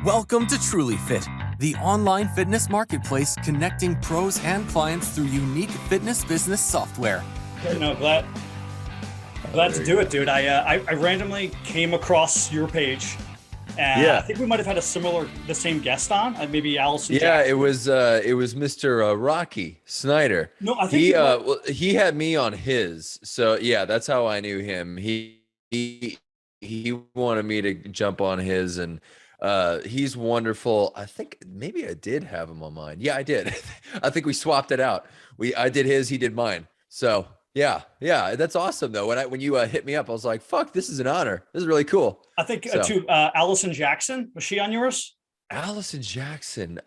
Welcome to TrulyFit, the online fitness marketplace connecting pros and clients through unique fitness business software. No, glad to do it, dude. I randomly came across your page, and I think we might have had the same guest on, maybe Allison. Yeah, Jackson. it was Mr. Rocky Snyder. No, I think he had me on his, so yeah, that's how I knew him. He wanted me to jump on his, and he's wonderful. I think maybe I did have him on mine. Yeah, I did. I think we swapped it out. I did his, he did mine. So yeah, that's awesome though. When you hit me up, I was like, "Fuck, this is an honor. This is really cool." I think too. Allison Jackson, was she on yours? Allison Jackson.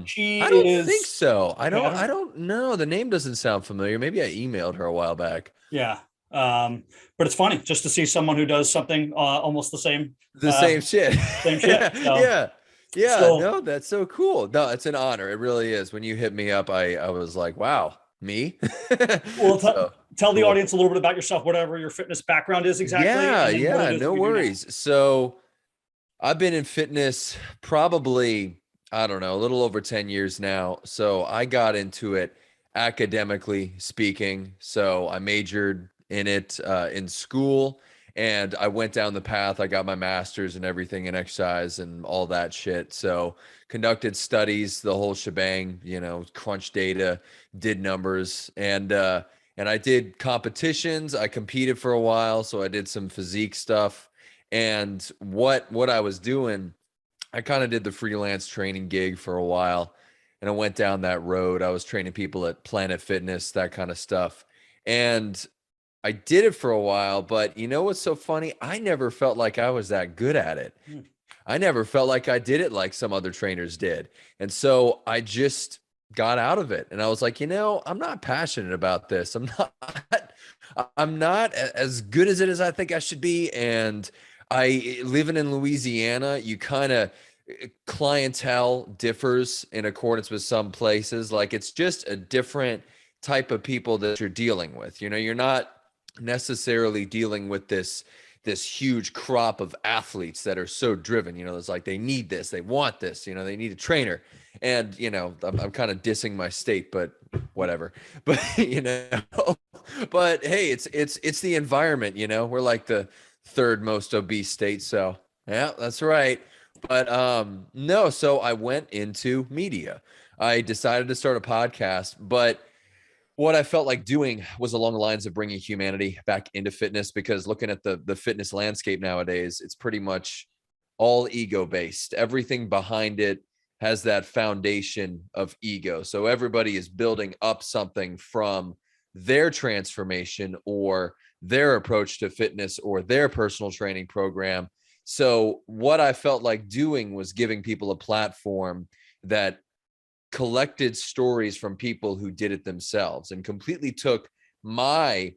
She I don't is, think so. I yeah, don't know. The name doesn't sound familiar. Maybe I emailed her a while back. Yeah. But it's funny just to see someone who does something almost the same. Same shit. Same shit. So, Yeah. No, that's so cool. No, it's an honor. It really is. When you hit me up, I was like, wow, me? Well, tell the audience a little bit about yourself, whatever your fitness background is exactly. Yeah, no worries. So I've been in fitness probably, I don't know, a little over 10 years now. So I got into it academically speaking. So I majored in it in school, and I went down the path. I got my master's and everything in exercise and all that shit. So conducted studies, the whole shebang, crunched data, did numbers, and I did competitions. I competed for a while, so I did some physique stuff. And what I was doing, I kind of did the freelance training gig for a while, and I went down that road. I was training people at Planet Fitness, that kind of stuff. And I did it for a while, but you know what's so funny? I never felt like I was that good at it. I never felt like I did it like some other trainers did. And so I just got out of it. And I was like, I'm not passionate about this. I'm not as good as it as I think I should be. And living in Louisiana, you kind of clientele differs in accordance with some places. Like it's just a different type of people that you're dealing with. You're not necessarily dealing with this huge crop of athletes that are so driven. It's like they need this, they want this, they need a trainer. And I'm kind of dissing my state, but whatever. But but hey, it's the environment. We're like the third most obese state, so yeah, that's right. But no, so I went into media. I decided to start a podcast, but what I felt like doing was along the lines of bringing humanity back into fitness, because looking at the fitness landscape nowadays, it's pretty much all ego based. Everything behind it has that foundation of ego. So everybody is building up something from their transformation or their approach to fitness or their personal training program. So what I felt like doing was giving people a platform that collected stories from people who did it themselves and completely took my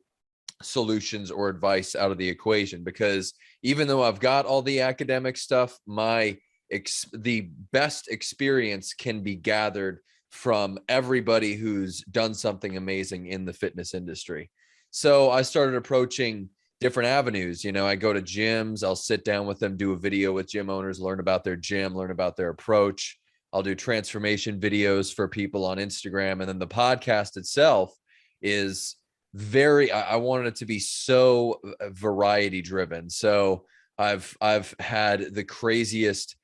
solutions or advice out of the equation. Because even though I've got all the academic stuff, the best experience can be gathered from everybody who's done something amazing in the fitness industry. So I started approaching different avenues. I go to gyms, I'll sit down with them, do a video with gym owners, learn about their gym, learn about their approach. I'll do transformation videos for people on Instagram. And then the podcast itself is I wanted it to be so variety driven. So I've had the craziest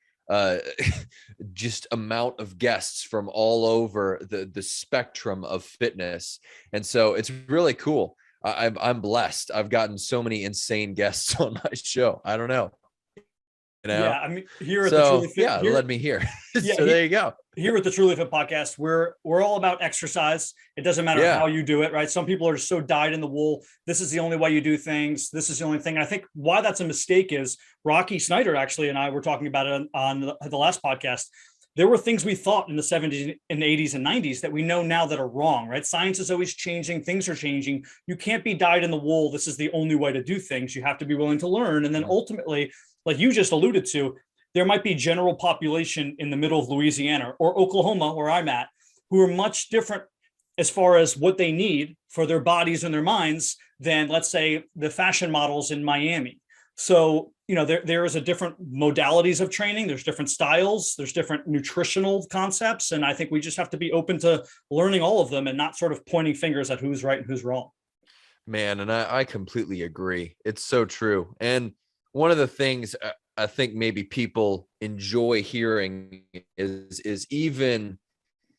just amount of guests from all over the spectrum of fitness. And so it's really cool. I'm blessed. I've gotten so many insane guests on my show. I don't know. Yeah, I mean, here at the TrulyFit, led me here. Yeah, so there you go. Here at the TrulyFit Podcast, we're all about exercise. It doesn't matter how you do it, right? Some people are so dyed in the wool. This is the only way you do things. This is the only thing. And I think why that's a mistake is Rocky Snyder actually and I were talking about it on the last podcast. There were things we thought in the 70s and 80s and 90s that we know now that are wrong, right? Science is always changing. Things are changing. You can't be dyed in the wool. This is the only way to do things. You have to be willing to learn. And then ultimately, like you just alluded to, there might be general population in the middle of Louisiana or Oklahoma, where I'm at, who are much different as far as what they need for their bodies and their minds than, let's say, the fashion models in Miami. So, there is a different modalities of training. There's different styles. There's different nutritional concepts. And I think we just have to be open to learning all of them and not sort of pointing fingers at who's right and who's wrong. Man, and I completely agree. It's so true. And one of the things I think maybe people enjoy hearing is even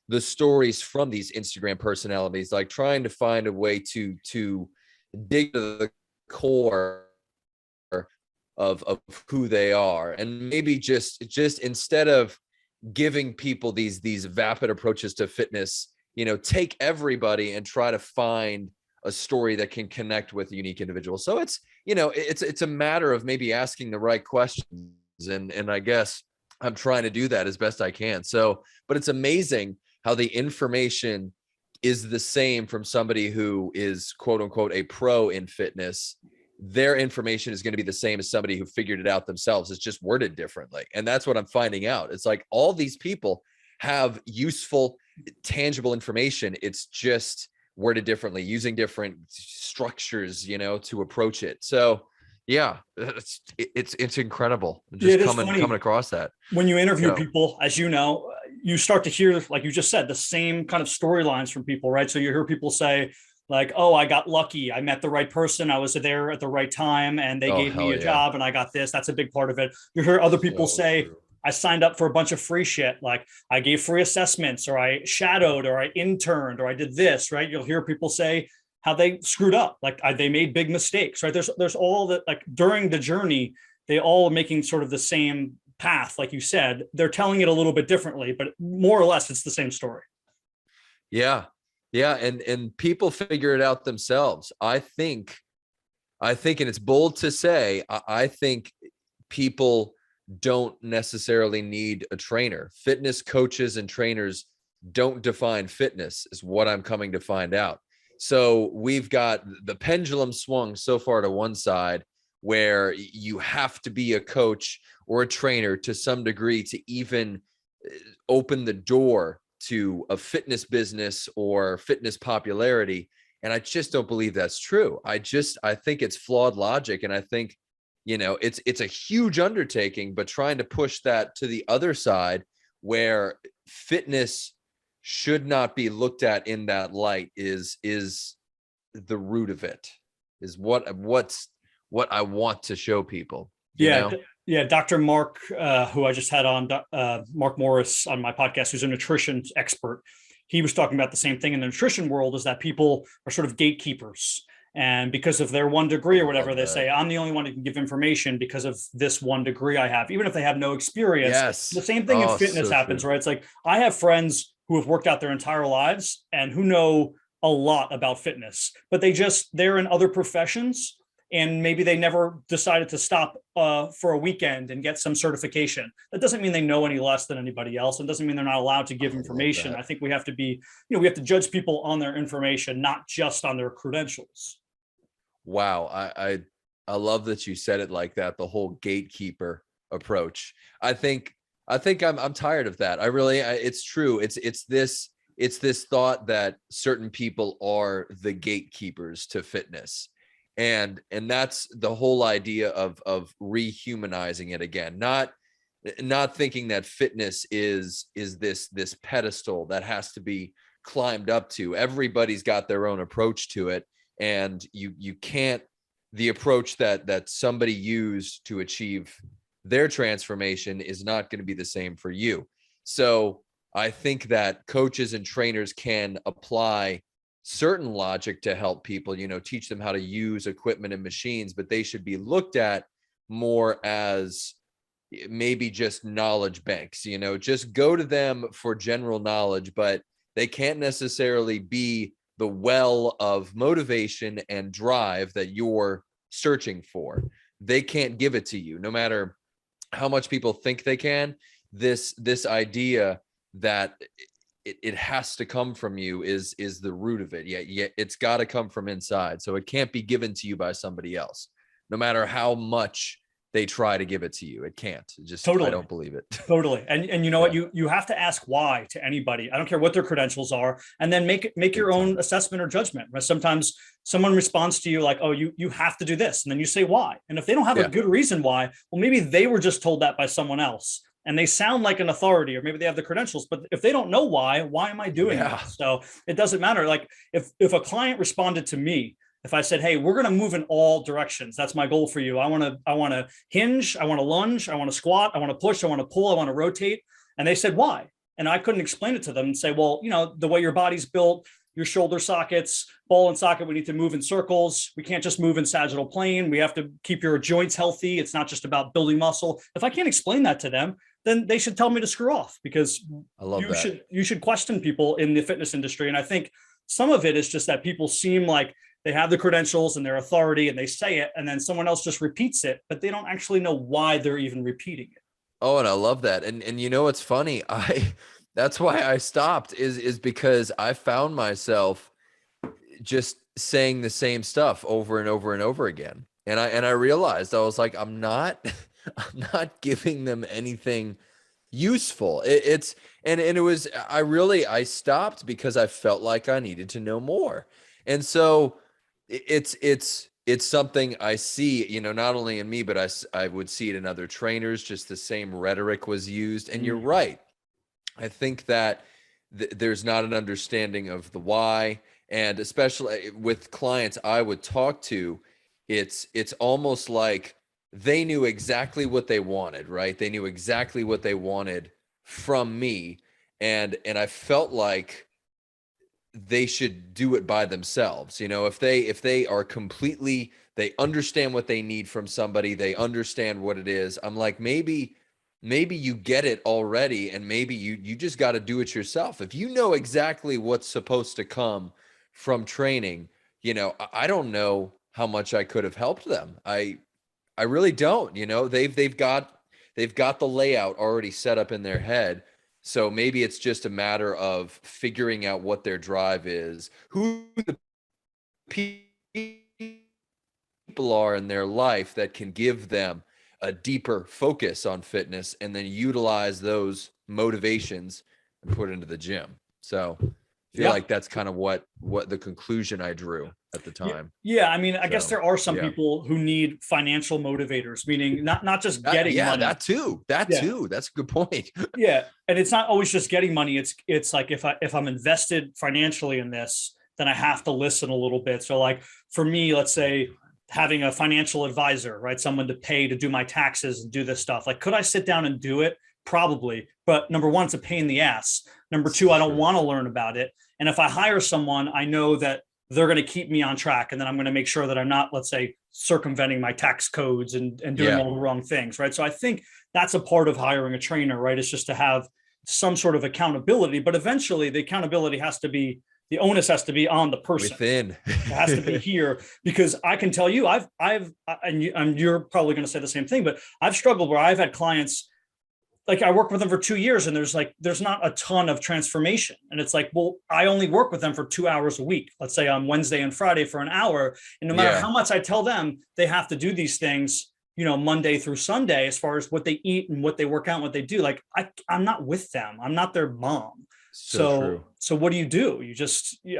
the stories from these Instagram personalities, like trying to find a way to dig to the core of who they are, and maybe just instead of giving people these vapid approaches to fitness, take everybody and try to find a story that can connect with a unique individual. So it's a matter of maybe asking the right questions, and I guess I'm trying to do that as best I can. So, but it's amazing how the information is the same from somebody who is quote unquote a pro in fitness. Their information is going to be the same as somebody who figured it out themselves. It's just worded differently. And that's what I'm finding out. It's like all these people have useful, tangible information. It's just worded differently, using different structures, to approach it. So yeah, it's incredible. Just coming across that. When you interview people, as you start to hear, like you just said, the same kind of storylines from people, right? So you hear people say, like, oh, I got lucky. I met the right person. I was there at the right time and they gave me a job and I got this. That's a big part of it. You hear other people say, true. I signed up for a bunch of free shit. Like I gave free assessments, or I shadowed, or I interned, or I did this, right? You'll hear people say how they screwed up. Like they made big mistakes, right? There's all that, like during the journey, they all are making sort of the same path. Like you said, they're telling it a little bit differently, but more or less it's the same story. Yeah. Yeah. And people figure it out themselves. I think, and it's bold to say, I think people don't necessarily need a trainer. Fitness coaches and trainers don't define fitness, is what I'm coming to find out. So we've got the pendulum swung so far to one side, where you have to be a coach or a trainer to some degree to even open the door to a fitness business or fitness popularity. And I just don't believe that's true. I think it's flawed logic. And I think, it's a huge undertaking, but trying to push that to the other side where fitness should not be looked at in that light is the root of it, is what I want to show people. Yeah. Dr. Mark, who I just had on, Mark Morris on my podcast, who's a nutrition expert. He was talking about the same thing in the nutrition world, is that people are sort of gatekeepers. And because of their 1 degree or whatever, they say, I'm the only one who can give information because of this 1 degree I have, even if they have no experience. Yes. The same thing in fitness happens, right? It's like, I have friends who have worked out their entire lives and who know a lot about fitness, but they're in other professions. And maybe they never decided to stop for a weekend and get some certification. That doesn't mean they know any less than anybody else. It doesn't mean they're not allowed to give information. I think we have to be, we have to judge people on their information, not just on their credentials. Wow. I love that you said it like that, the whole gatekeeper approach. I think I'm tired of that. It's true. It's this thought that certain people are the gatekeepers to fitness. And that's the whole idea of rehumanizing it again, not thinking that fitness is this pedestal that has to be climbed up to. Everybody's got their own approach to it. And you can't, the approach that somebody used to achieve their transformation is not going to be the same for you. So I think that coaches and trainers can apply certain logic to help people, teach them how to use equipment and machines, but they should be looked at more as maybe just knowledge banks, just go to them for general knowledge, but they can't necessarily be the well of motivation and drive that you're searching for. They can't give it to you, no matter how much people think they can. This idea that it has to come from you is the root of it. Yet it's got to come from inside. So it can't be given to you by somebody else, no matter how much they try to give it to you. It can't. Totally. I don't believe it. Totally. And you know what, you have to ask why to anybody. I don't care what their credentials are, and then make your own assessment or judgment. Right? Sometimes someone responds to you like, oh, you have to do this. And then you say why. And if they don't have a good reason why, well, maybe they were just told that by someone else and they sound like an authority, or maybe they have the credentials, but if they don't know why am I doing this? So it doesn't matter. Like if a client responded to me, if I said, hey, we're going to move in all directions, that's my goal for you. I want to hinge, I want to lunge, I want to squat, I want to push, I want to pull, I want to rotate. And they said, why? And I couldn't explain it to them and say, well, the way your body's built, your shoulder sockets, ball and socket, we need to move in circles. We can't just move in sagittal plane. We have to keep your joints healthy. It's not just about building muscle. If I can't explain that to them, then they should tell me to screw off, because you should question people in the fitness industry. And I think some of it is just that people seem like they have the credentials and their authority and they say it, and then someone else just repeats it, but they don't actually know why they're even repeating it. Oh, and I love that. And you know what's funny? That's why I stopped is because I found myself just saying the same stuff over and over and over again. And I realized, I was like, I'm not giving them anything useful. I stopped because I felt like I needed to know more. And so it's something I see, not only in me, but I would see it in other trainers. Just the same rhetoric was used. And you're right. I think that there's not an understanding of the why. And especially with clients I would talk to, it's almost like they knew exactly what they wanted, right? They knew exactly what they wanted from me. And I felt like they should do it by themselves. If they are completely, they understand what they need from somebody, they understand what it is. I'm like, maybe you get it already, and maybe you just got to do it yourself. If you know exactly what's supposed to come from training, I don't know how much I could have helped them. I really don't. They've got the layout already set up in their head. So maybe it's just a matter of figuring out what their drive is, who the people are in their life that can give them a deeper focus on fitness, and then utilize those motivations and put into the gym. So I feel like that's kind of what the conclusion I drew at the time. Yeah. I mean, I guess there are some people who need financial motivators, meaning not just getting money. That too. That's a good point. Yeah. And it's not always just getting money. It's like, if I'm invested financially in this, then I have to listen a little bit. So like for me, let's say having a financial advisor, right? Someone to pay to do my taxes and do this stuff. Like, could I sit down and do it? Probably. But number one, it's a pain in the ass. Number two, I don't want to learn about it. And if I hire someone, I know that they're going to keep me on track. And then I'm going to make sure that I'm not, let's say, circumventing my tax codes and doing all the wrong things, right? So I think that's a part of hiring a trainer, right? It's just to have some sort of accountability, but eventually the accountability the onus has to be on the person. Within. It has to be here, because I can tell you, and you're probably going to say the same thing, but I've struggled where I've had clients, like I work with them for 2 years and there's not a ton of transformation. And it's like, well, I only work with them for 2 hours a week. Let's say on Wednesday and Friday for an hour. And no matter how much I tell them, they have to do these things, Monday through Sunday, as far as what they eat and what they work out and what they do. Like I'm not with them. I'm not their mom. So what do?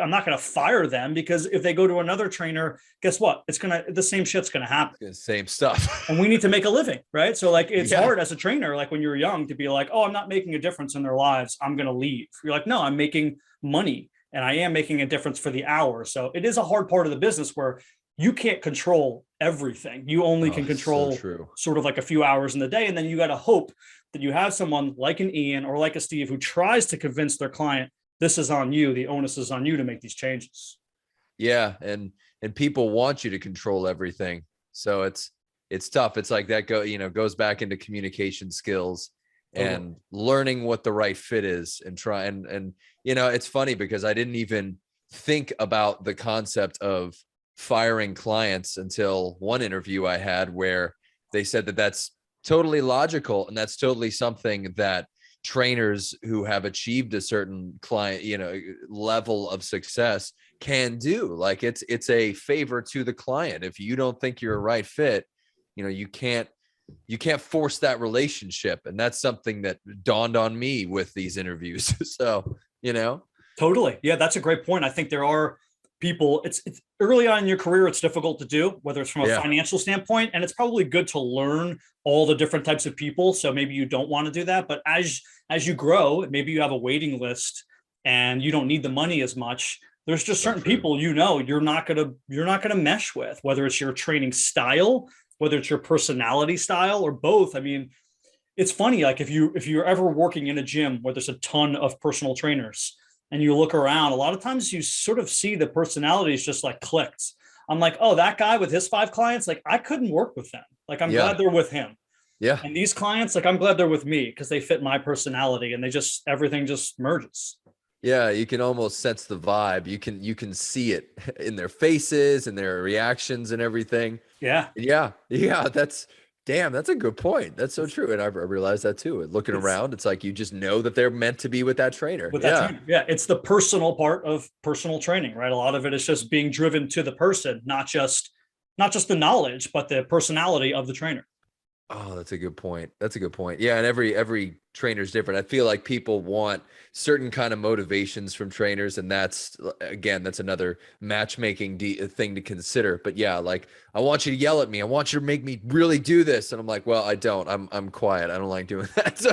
I'm not going to fire them, because if they go to another trainer, guess what? The same shit's going to happen. Same stuff. And we need to make a living, right? So like, it's hard as a trainer, like when you're young, to be like, oh, I'm not making a difference in their lives, I'm going to leave. You're like, no, I'm making money and I am making a difference for the hour. So it is a hard part of the business where you can't control everything. You only can control sort of like a few hours in the day. And then you got to hope that you have someone like an Ian or like a Steve who tries to convince their client, this is on you. The onus is on you to make these changes. Yeah. And people want you to control everything. So it's tough. It's like that goes back into communication skills and learning what the right fit is, and try. And it's funny because I didn't even think about the concept of firing clients until one interview I had, where they said that that's totally logical. And that's totally something that trainers who have achieved a certain client, level of success can do. Like it's a favor to the client. If you don't think you're a right fit, you can't you can't force that relationship. And that's something that dawned on me with these interviews. So, Totally. Yeah, that's a great point. I think there are people, it's early on in your career, it's difficult to do, whether it's from a financial standpoint, and it's probably good to learn all the different types of people. So maybe you don't want to do that, but as you grow, maybe you have a waiting list and you don't need the money as much. There's just certain people, you're not gonna mesh with, whether it's your training style, whether it's your personality style, or both. I mean, it's funny, like if you're ever working in a gym where there's a ton of personal trainers and you look around, a lot of times you sort of see the personalities just like clicked. I'm like, oh, that guy with his 5 clients, like I couldn't work with them. Like I'm glad they're with him. Yeah. And these clients, like I'm glad they're with me because they fit my personality, and everything just merges. Yeah, you can almost sense the vibe. You can see it in their faces and their reactions and everything. Yeah. That's a good point. That's so true. And I realized that too. Looking around, it's like you just know that they're meant to be with that trainer. Trainer. Yeah, it's the personal part of personal training, right? A lot of it is just being driven to the person, not just the knowledge, but the personality of the trainer. Oh, that's a good point. Yeah, and every trainer is different. I feel like people want certain kind of motivations from trainers, and that's another matchmaking thing to consider. But yeah, like I want you to yell at me. I want you to make me really do this, and I'm like, well, I don't. I'm quiet. I don't like doing that. So,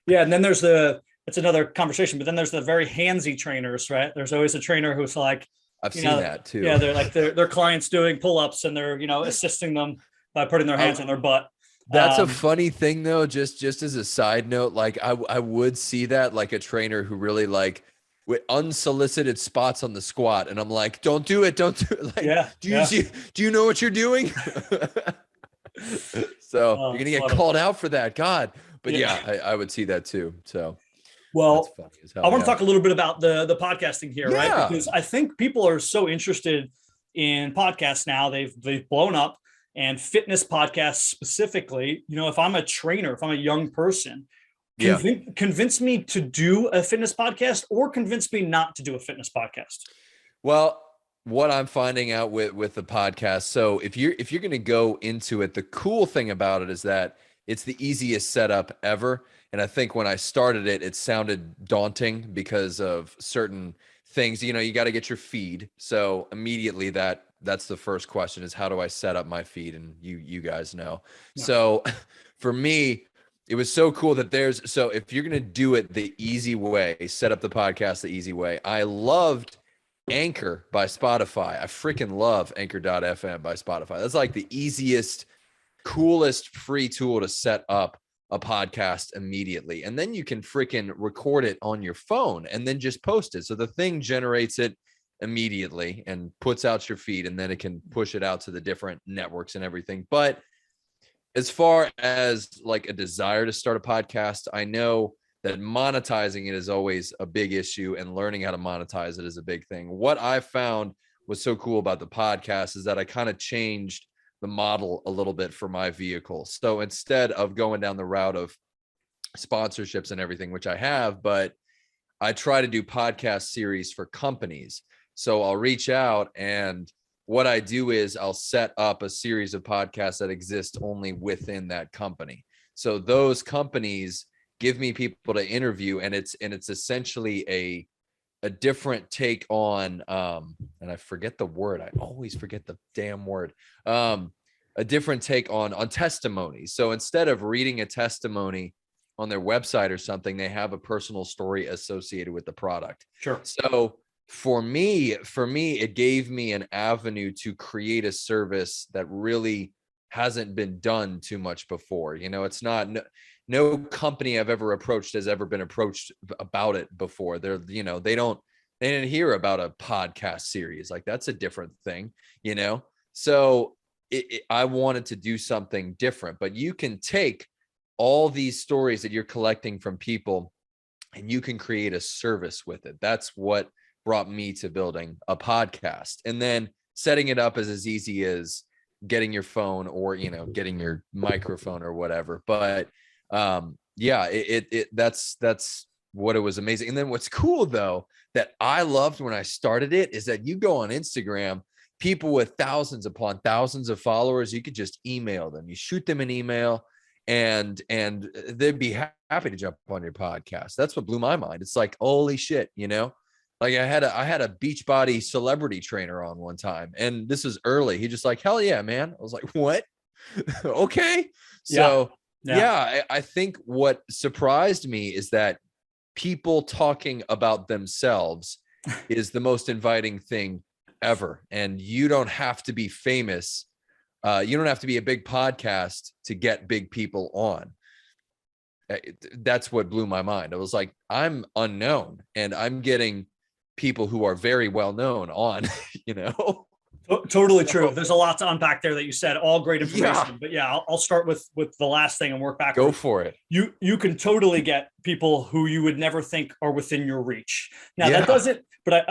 Yeah, and then it's another conversation. But then there's the very handsy trainers, right? There's always a trainer who's like, I've seen that too. Yeah, they're like their clients doing pull-ups, and they're assisting them by putting their hands on their butt. That's a funny thing though, just as a side note, like I would see that, like a trainer who really like with unsolicited spots on the squat. And I'm like, don't do it. Like, do you know what you're doing? So you're going to get called out for that. God. But I would see that too. So, well, I want to talk a little bit about the podcasting here, right? Because I think people are so interested in podcasts now. They've blown up. And fitness podcasts specifically, if I'm a trainer, if I'm a young person, convince me to do a fitness podcast or convince me not to do a fitness podcast. Well, what I'm finding out with the podcast, so if you're going to go into it, the cool thing about it is that it's the easiest setup ever. And I think when I started it, it sounded daunting because of certain things. You got to get your feed. So immediately that's the first question is, how do I set up my feed? And you guys know. Yeah. So for me, it was so cool that so if you're going to do it the easy way, set up the podcast the easy way. I loved Anchor by Spotify. I freaking love Anchor.fm by Spotify. That's like the easiest, coolest free tool to set up a podcast immediately. And then you can freaking record it on your phone and then just post it. So the thing generates it immediately and puts out your feed, and then it can push it out to the different networks and everything. But as far as like a desire to start a podcast, I know that monetizing it is always a big issue, and learning how to monetize it is a big thing. What I found was so cool about the podcast is that I kind of changed the model a little bit for my vehicle. So instead of going down the route of sponsorships and everything, which I have, but I try to do podcast series for companies. So I'll reach out, and what I do is I'll set up a series of podcasts that exist only within that company. So those companies give me people to interview, and it's essentially a different take on and I forget the word. I always forget the damn word. A different take on testimonies. So instead of reading a testimony on their website or something, they have a personal story associated with the product. Sure. So for me, it gave me an avenue to create a service that really hasn't been done too much before. It's not, no company I've ever approached has ever been approached about it before. They didn't hear about a podcast series. Like, that's a different thing, So I wanted to do something different. But you can take all these stories that you're collecting from people and you can create a service with it. That's what brought me to building a podcast. And then setting it up is as easy as getting your phone or, getting your microphone or whatever. But that's what it was amazing. And then what's cool though, that I loved when I started it, is that you go on Instagram people with thousands upon thousands of followers, you could just email them. You shoot them an email and they'd be happy to jump on your podcast. That's what blew my mind. It's like, holy shit, you know? Like I had a Beachbody celebrity trainer on one time, and this is early. He just like, hell yeah, man. I was like, what? Okay. So yeah, I think what surprised me is that people talking about themselves is the most inviting thing ever. And you don't have to be famous. You don't have to be a big podcast to get big people on. That's what blew my mind. I was like, I'm unknown and I'm getting people who are very well known on, you know. Totally true. There's a lot to unpack there that you said, all great information. But yeah, I'll start with the last thing and work backwards. Go for it. You can totally get people who you would never think are within your reach. Now that doesn't, but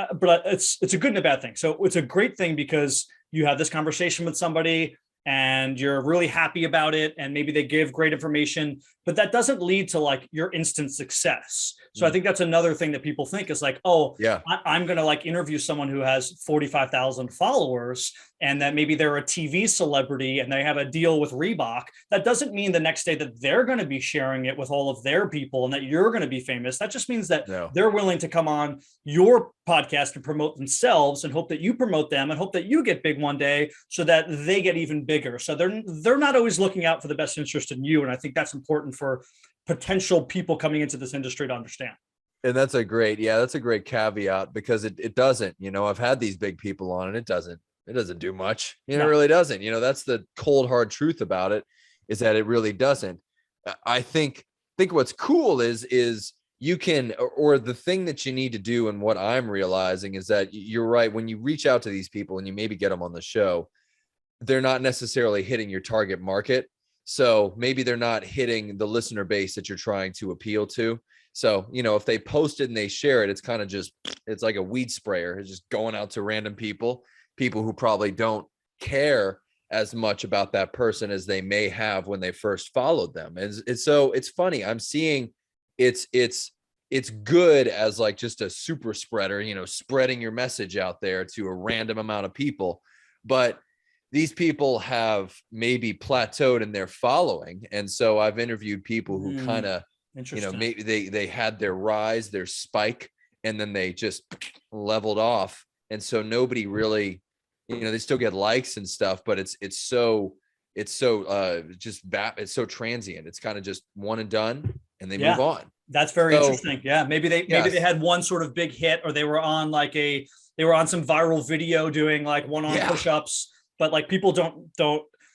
it's a good and a bad thing. So it's a great thing because you have this conversation with somebody and you're really happy about it, and maybe they give great information, but that doesn't lead to like your instant success. So I think that's another thing that people think is like, oh, yeah, I'm going to like interview someone who has 45,000 followers and that maybe they're a TV celebrity and they have a deal with Reebok. That doesn't mean the next day that they're going to be sharing it with all of their people and that you're going to be famous. That just means that they're willing to come on your podcast and promote themselves and hope that you promote them and hope that you get big one day so that they get even bigger. So they're not always looking out for the best interest in you. And I think that's important for potential people coming into this industry to understand. And that's a great caveat, because it doesn't, you know, I've had these big people on and it doesn't do much. You know, it really doesn't. You know, that's the cold, hard truth about it, is that it really doesn't. I think what's cool is you can, or the thing that you need to do, and what I'm realizing is that you're right. When you reach out to these people and you maybe get them on the show, they're not necessarily hitting your target market. So maybe they're not hitting the listener base that you're trying to appeal to. So, you know, if they post it and they share it, it's kind of just, it's like a weed sprayer. It's just going out to random people who probably don't care as much about that person as they may have when they first followed them. And so it's funny. I'm seeing it's good as like just a super spreader, you know, spreading your message out there to a random amount of people. But these people have maybe plateaued in their following. And so I've interviewed people who kind of, you know, maybe they had their rise, their spike, and then they just leveled off. And so nobody really, you know, they still get likes and stuff, but it's so transient. It's kind of just one and done and they move on. That's very interesting. Yeah. Maybe they had one sort of big hit, or they were on some viral video doing like one-on push-ups. But like people don't.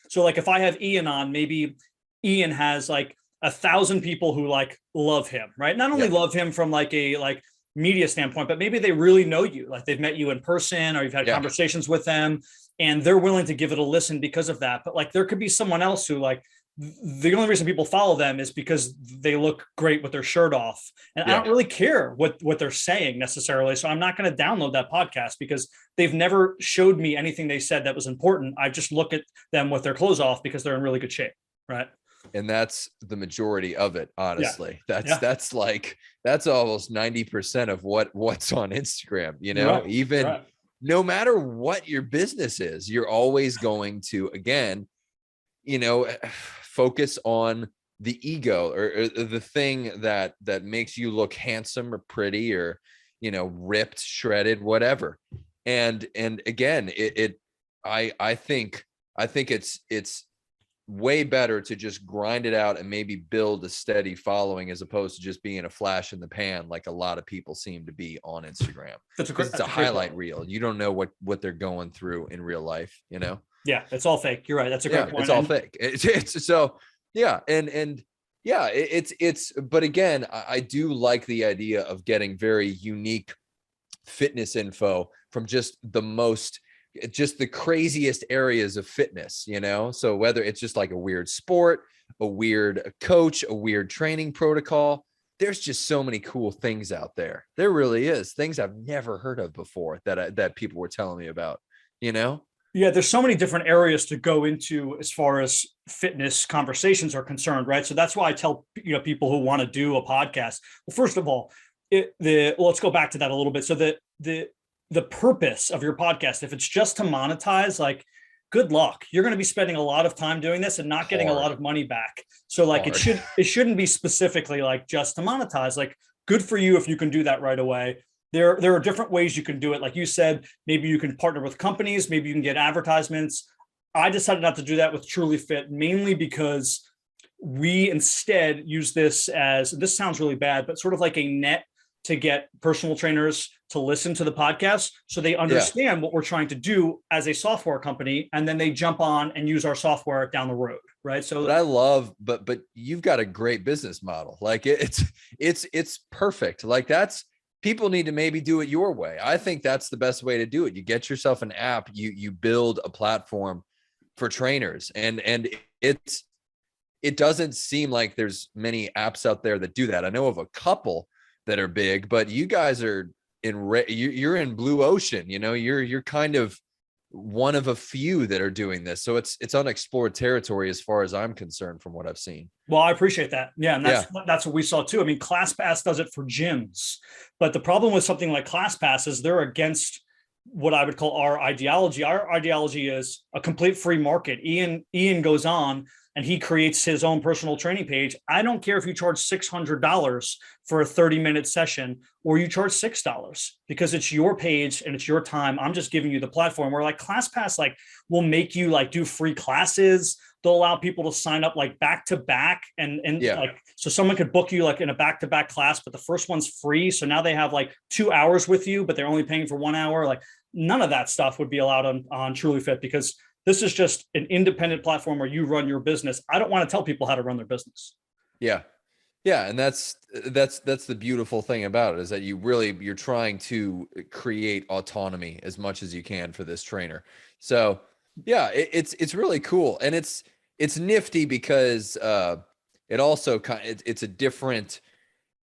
So like if I have Ian on, maybe Ian has like 1,000 people who like love him, right? Not only love him from like a media standpoint, but maybe they really know you, like they've met you in person or you've had conversations with them, and they're willing to give it a listen because of that. But like there could be someone else who like the only reason people follow them is because they look great with their shirt off. And I don't really care what they're saying necessarily. So I'm not going to download that podcast because they've never showed me anything they said that was important. I just look at them with their clothes off because they're in really good shape. Right. And that's the majority of it, honestly. That's almost 90% of what's on Instagram, you know, no matter what your business is, you're always going to, again, you know, focus on the ego or the thing that makes you look handsome or pretty or, you know, ripped, shredded, whatever. And again, I think it's way better to just grind it out and maybe build a steady following as opposed to just being a flash in the pan like a lot of people seem to be on Instagram. It's a highlight reel. You don't know what they're going through in real life, you know? Yeah, it's all fake. You're right. That's a great point. It's all fake. It's so yeah, it's but again, I do like the idea of getting very unique fitness info from just the craziest areas of fitness, you know? So whether it's just like a weird sport, a weird coach, a weird training protocol, there's just so many cool things out there. There really is things I've never heard of before that people were telling me about, you know? Yeah, there's so many different areas to go into as far as fitness conversations are concerned, right? So that's why I tell people who want to do a podcast. Well, first of all, let's go back to that a little bit. So the the purpose of your podcast, if it's just to monetize, like, good luck. You're going to be spending a lot of time doing this and not getting a lot of money back. So like it shouldn't be specifically like just to monetize. Like, good for you if you can do that right away. There are different ways you can do it. Like you said, maybe you can partner with companies, maybe you can get advertisements. I decided not to do that with TrulyFit, mainly because we instead use this as, this sounds really bad, but sort of like a net to get personal trainers to listen to the podcast so they understand what we're trying to do as a software company, and then they jump on and use our software down the road, right? So I love, but you've got a great business model. Like it's perfect. Like that's, people need to maybe do it your way. I think that's the best way to do it. You get yourself an app, you build a platform for trainers, and it doesn't seem like there's many apps out there that do that. I know of a couple that are big, but you guys are you're in blue ocean, you're kind of one of a few that are doing this. So it's unexplored territory as far as I'm concerned from what I've seen. Well, I appreciate that. Yeah. And that's what we saw too. I mean, ClassPass does it for gyms, but the problem with something like ClassPass is they're against what I would call our ideology. Our ideology is a complete free market. Ian goes on and he creates his own personal training page. I don't care if you charge $600 for a 30-minute session or you charge $6, because it's your page and it's your time. I'm just giving you the platform. Where like ClassPass, like, will make you like do free classes. They'll allow people to sign up like back to back, and like, so someone could book you like in a back-to-back class, but the first one's free. So now they have like 2 hours with you, but they're only paying for 1 hour. Like, none of that stuff would be allowed on TrulyFit, because this is just an independent platform where you run your business. I don't want to tell people how to run their business. Yeah. Yeah. And that's the beautiful thing about it, is that you're trying to create autonomy as much as you can for this trainer. So yeah, it's really cool. And it's nifty because it also it's a different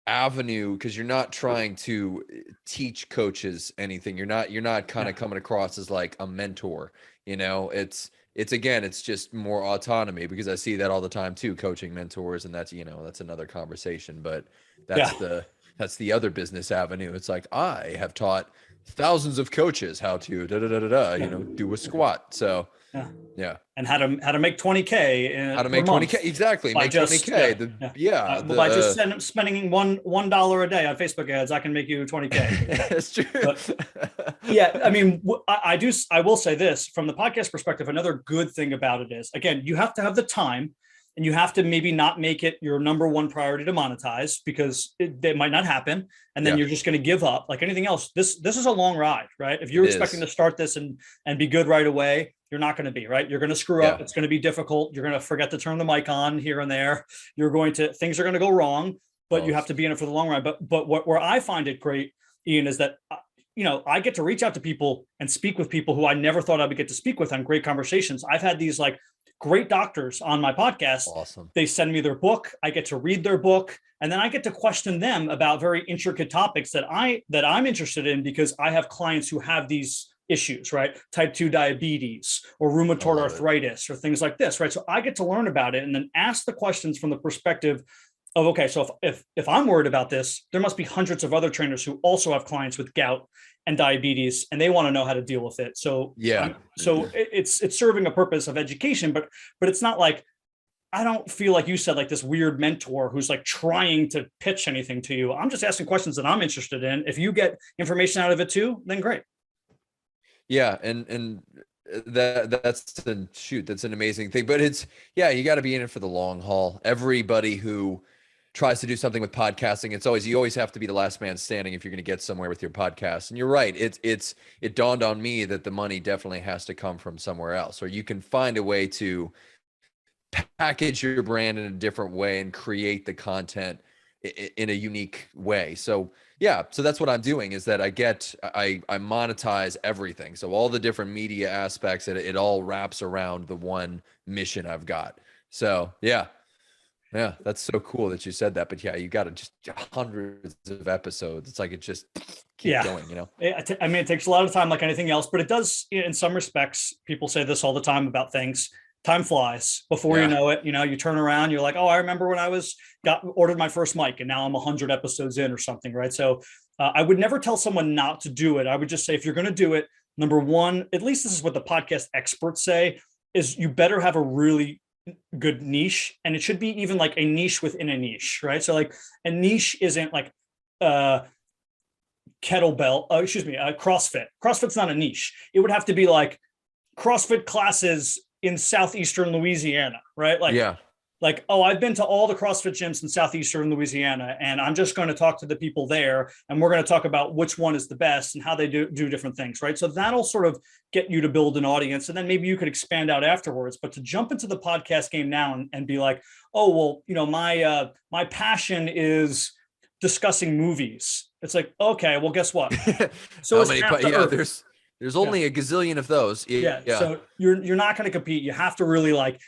avenue, because you're not trying to teach coaches anything. You're not kind of coming across as like a mentor, it's just more autonomy, because I see that all the time too, coaching mentors, and that's another conversation, but that's the other business avenue. It's like, I have taught thousands of coaches how to do a squat. So yeah. And how to make 20K. How to make 20K. Exactly. Make 20K. By just spending $1 a day on Facebook ads, I can make you 20K. That's true. But, yeah. I mean, I will say this from the podcast perspective. Another good thing about it is, again, you have to have the time, and you have to maybe not make it your number one priority to monetize, because it might not happen. And then you're just going to give up. Like anything else, this is a long ride, right? If you're expecting to start this and be good right away, you're not going to be, right? You're going to screw up. It's going to be difficult. You're going to forget to turn the mic on here and there. Things are going to go wrong, but you have to be in it for the long run. But where I find it great, Ian, is that, I get to reach out to people and speak with people who I never thought I would get to speak with on great conversations. I've had these like great doctors on my podcast. Awesome. They send me their book. I get to read their book, and then I get to question them about very intricate topics that I'm interested in, because I have clients who have these issues, right? Type 2 diabetes or rheumatoid arthritis or things like this, right? So I get to learn about it and then ask the questions from the perspective of, okay, so if I'm worried about this, there must be hundreds of other trainers who also have clients with gout and diabetes, and they want to know how to deal with it. So it's serving a purpose of education, but it's not like, I don't feel like you said like this weird mentor who's like trying to pitch anything to you. I'm just asking questions that I'm interested in. If you get information out of it too, then great. Yeah. And that's an amazing thing, but you got to be in it for the long haul. Everybody who tries to do something with podcasting, you always have to be the last man standing if you're going to get somewhere with your podcast. And you're right. It dawned on me that the money definitely has to come from somewhere else, or you can find a way to package your brand in a different way and create the content in a unique way. So that's what I'm doing, is that I monetize everything. So all the different media aspects, it all wraps around the one mission I've got. So yeah, that's so cool that you said that. But you got to just hundreds of episodes. It's like it just keeps going, I mean, it takes a lot of time like anything else, but it does in some respects. People say this all the time about things. Time flies before you know it. You turn around, you're like, oh, I remember when I ordered my first mic, and now I'm 100 episodes in or something, right? So I would never tell someone not to do it. I would just say, if you're going to do it, number one, at least this is what the podcast experts say, is you better have a really good niche. And it should be even like a niche within a niche, right? So like a niche isn't like CrossFit. CrossFit's not a niche. It would have to be like CrossFit classes in Southeastern Louisiana, right? Like, oh, I've been to all the CrossFit gyms in Southeastern Louisiana, and I'm just going to talk to the people there, and we're going to talk about which one is the best and how they do different things, right? So that'll sort of get you to build an audience, and then maybe you could expand out afterwards. But to jump into the podcast game now and be like, oh, well, you know, my passion is discussing movies. It's like, okay, well, guess what? So there's only a gazillion of those. Yeah. So you're not going to compete. You have to really like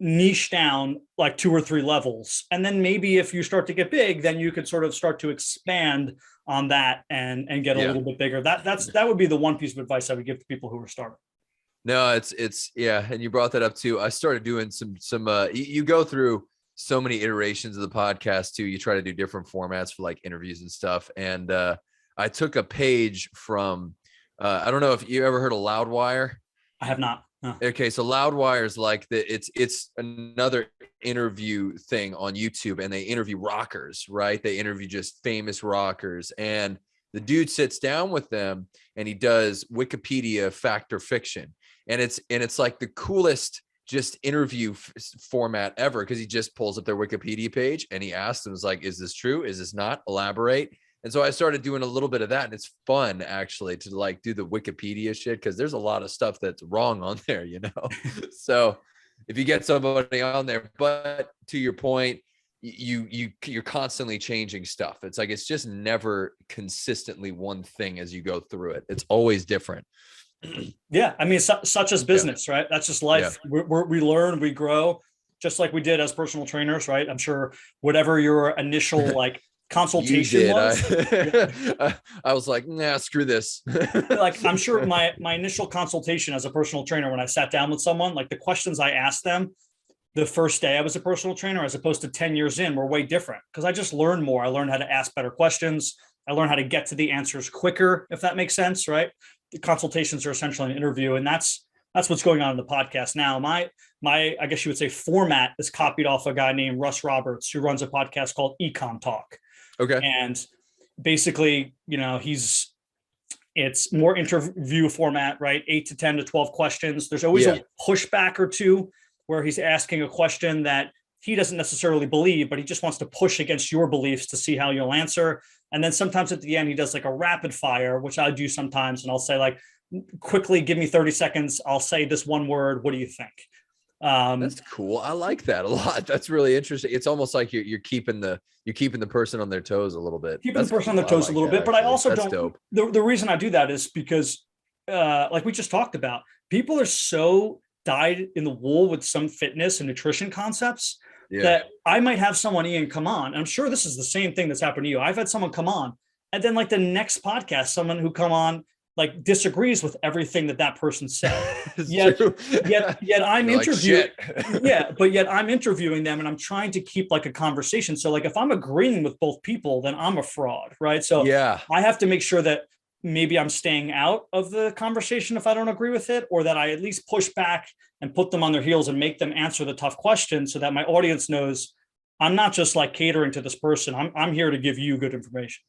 niche down like 2 or 3 levels. And then maybe if you start to get big, then you could sort of start to expand on that and get a little bit bigger. That would be the one piece of advice I would give to people who are starting. No, it's yeah. And you brought that up too. I started doing some you go through so many iterations of the podcast too. You try to do different formats for like interviews and stuff. And I took a page from, I don't know if you ever heard of Loudwire. I have not. No. Okay, so Loudwire is like it's another interview thing on YouTube, and they interview rockers, right? They interview just famous rockers, and the dude sits down with them and he does Wikipedia fact or fiction, and it's like the coolest just interview format ever, because he just pulls up their Wikipedia page and he asks them, like, is this true? Is this not? Elaborate. And so I started doing a little bit of that, and it's fun actually to like do the Wikipedia shit, because there's a lot of stuff that's wrong on there, you know? So if you get somebody on there, but to your point, you're constantly changing stuff. It's like, it's just never consistently one thing as you go through it. It's always different. Yeah. I mean, such as business, right? That's just life. Yeah. We learn, we grow, just like we did as personal trainers, right? I'm sure whatever your initial like consultation was. I was like, nah, screw this. Like, I'm sure my initial consultation as a personal trainer, when I sat down with someone, like the questions I asked them the first day I was a personal trainer, as opposed to 10 years in, were way different, because I just learned more. I learned how to ask better questions. I learned how to get to the answers quicker, if that makes sense, right? The consultations are essentially an interview, and that's what's going on in the podcast now. My I guess you would say format is copied off a guy named Russ Roberts, who runs a podcast called Ecom Talk. Okay. And basically, you know, it's more interview format, right? 8 to 10 to 12 questions. There's always a pushback or two where he's asking a question that he doesn't necessarily believe, but he just wants to push against your beliefs to see how you'll answer. And then sometimes at the end, he does like a rapid fire, which I do sometimes. And I'll say, like, quickly, give me 30 seconds. I'll say this one word. What do you think? That's cool. I like that a lot. That's really interesting. It's almost like you're keeping the person on their toes a little bit. Keeping the person on their toes a little bit. But I also don't. The reason I do that is because, like we just talked about, people are so dyed in the wool with some fitness and nutrition concepts that I might have someone, Ian, come on. And I'm sure this is the same thing that's happened to you. I've had someone come on, and then like the next podcast, someone who come on like disagrees with everything that person said. yet I'm interviewing. But yet I'm interviewing them, and I'm trying to keep like a conversation. So like if I'm agreeing with both people, then I'm a fraud, right? So I have to make sure that maybe I'm staying out of the conversation if I don't agree with it, or that I at least push back and put them on their heels and make them answer the tough questions, so that my audience knows I'm not just like catering to this person. I'm here to give you good information.